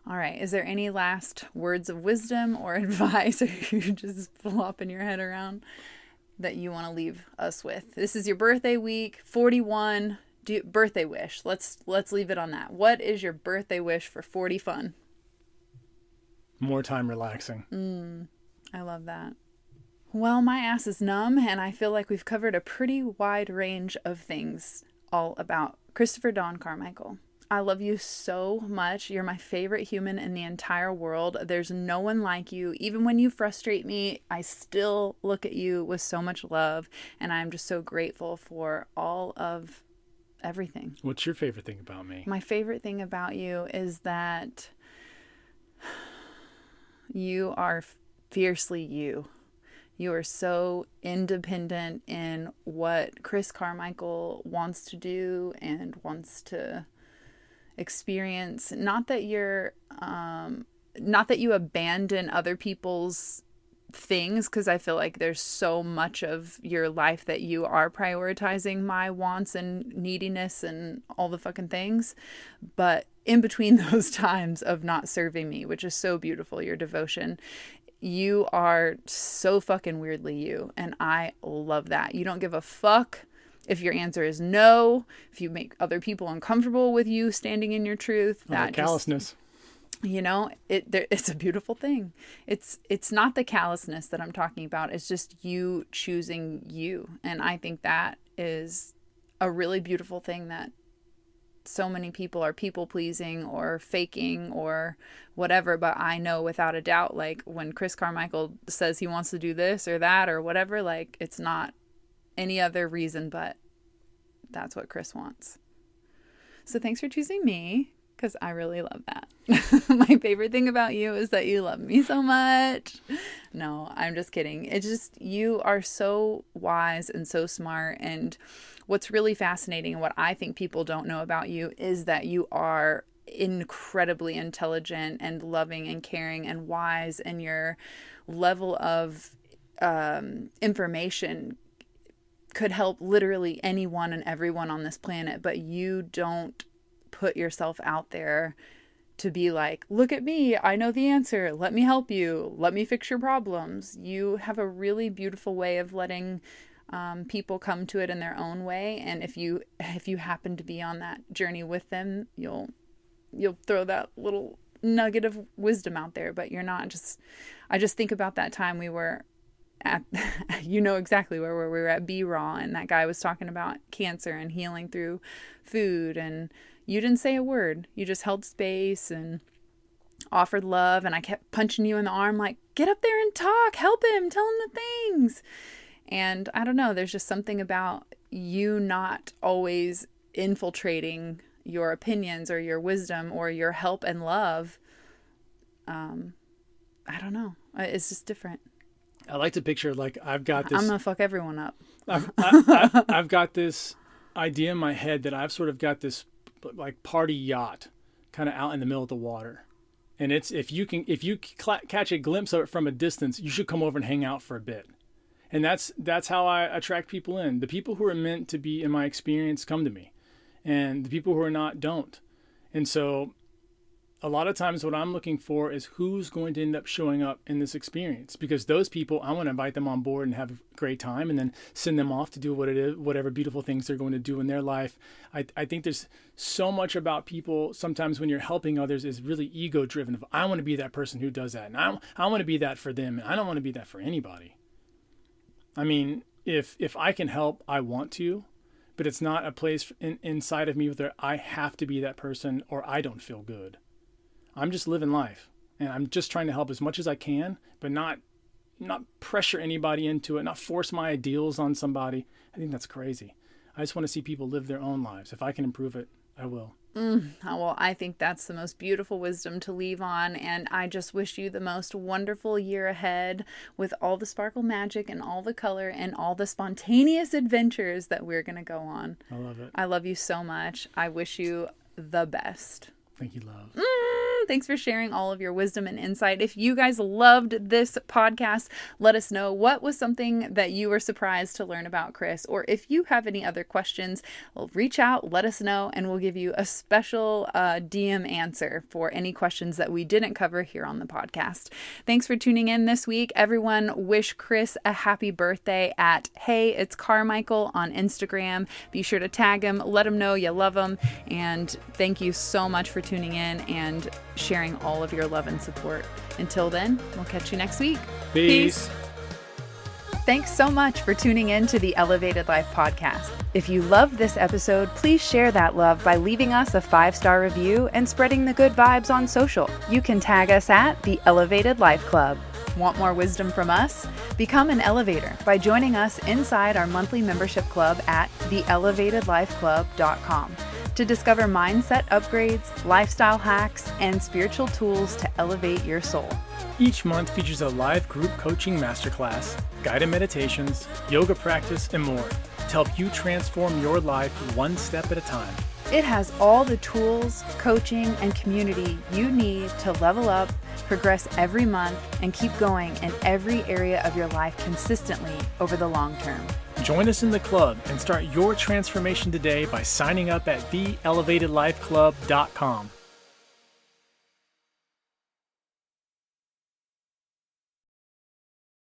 All right. Is there any last words of wisdom or advice, or you just flopping your head around, that you want to leave us with? This is your birthday week, 41. Birthday wish. Let's leave it on that. What is your birthday wish for 40 fun? More time relaxing. I love that. Well, my ass is numb, and I feel like we've covered a pretty wide range of things all about Christopher Don Carmichael. I love you so much. You're my favorite human in the entire world. There's no one like you. Even when you frustrate me, I still look at you with so much love, and I'm just so grateful for all of everything. What's your favorite thing about me? My favorite thing about you is that you are fiercely you. You are so independent in what Chris Carmichael wants to do and wants to experience. Not that you abandon other people's things, because I feel like there's so much of your life that you are prioritizing my wants and neediness and all the fucking things. But in between those times of not serving me, which is so beautiful, your devotion, you are so fucking weirdly you. And I love that. You don't give a fuck if your answer is no, if you make other people uncomfortable with you standing in your truth. That callousness. It's a beautiful thing. It's not the callousness that I'm talking about. It's just you choosing you. And I think that is a really beautiful thing, that so many people are people pleasing or faking or whatever. But I know without a doubt, like when Chris Carmichael says he wants to do this or that or whatever, like it's not any other reason, but that's what Chris wants. So thanks for choosing me, because I really love that. My favorite thing about you is that you love me so much. No, I'm just kidding. It's just, you are so wise and so smart. And what's really fascinating and what I think people don't know about you is that you are incredibly intelligent and loving and caring and wise, and your level of information could help literally anyone and everyone on this planet, but you don't put yourself out there to be like, look at me, I know the answer, let me help you, let me fix your problems. You have a really beautiful way of letting people come to it in their own way, and if you happen to be on that journey with them, you'll throw that little nugget of wisdom out there. But you're not just, I just think about that time we were at, you know exactly where we were at B-Raw, and that guy was talking about cancer and healing through food, and you didn't say a word. You just held space and offered love, and I kept punching you in the arm like, get up there and talk, help him, tell him the things. And I don't know, there's just something about you not always infiltrating your opinions or your wisdom or your help and love. I don't know. It's just different. I like to picture, like, I've got this. I'm going to fuck everyone up. I've got this idea in my head that I've sort of got this like party yacht kind of out in the middle of the water. And it's, if you catch a glimpse of it from a distance, you should come over and hang out for a bit. And that's how I attract people in. The people who are meant to be, in my experience, come to me. And the people who are not, don't. And so a lot of times what I'm looking for is who's going to end up showing up in this experience, because those people, I want to invite them on board and have a great time and then send them off to do what it is, whatever beautiful things they're going to do in their life. I think there's so much about people sometimes when you're helping others is really ego driven. I want to be that person who does that. And I want to be that for them. And I don't want to be that for anybody. I mean, if I can help, I want to, but it's not a place inside of me where I have to be that person or I don't feel good. I'm just living life, and I'm just trying to help as much as I can, but not pressure anybody into it, not force my ideals on somebody. I think that's crazy. I just want to see people live their own lives. If I can improve it, I will. Well, I think that's the most beautiful wisdom to leave on, and I just wish you the most wonderful year ahead with all the sparkle magic and all the color and all the spontaneous adventures that we're going to go on. I love it. I love you so much. I wish you the best. Thank you, love. Thanks for sharing all of your wisdom and insight. If you guys loved this podcast, let us know what was something that you were surprised to learn about Chris. Or if you have any other questions, reach out, let us know, and we'll give you a special DM answer for any questions that we didn't cover here on the podcast. Thanks for tuning in this week. Everyone, wish Chris a happy birthday at Hey It's Carmichael on Instagram. Be sure to tag him, let him know you love him, and thank you so much for tuning in and sharing all of your love and support. Until then, we'll catch you next week. Peace. Thanks so much for tuning in to the Elevated Life podcast. If you loved this episode, please share that love by leaving us a 5-star review and spreading the good vibes on social. You can tag us at the Elevated Life Club. Want more wisdom from us? Become an elevator by joining us inside our monthly membership club at theelevatedlifeclub.com to discover mindset upgrades, lifestyle hacks, and spiritual tools to elevate your soul. Each month features a live group coaching masterclass, guided meditations, yoga practice, and more to help you transform your life one step at a time. It has all the tools, coaching, and community you need to level up, progress every month, and keep going in every area of your life consistently over the long term. Join us in the club and start your transformation today by signing up at theelevatedlifeclub.com.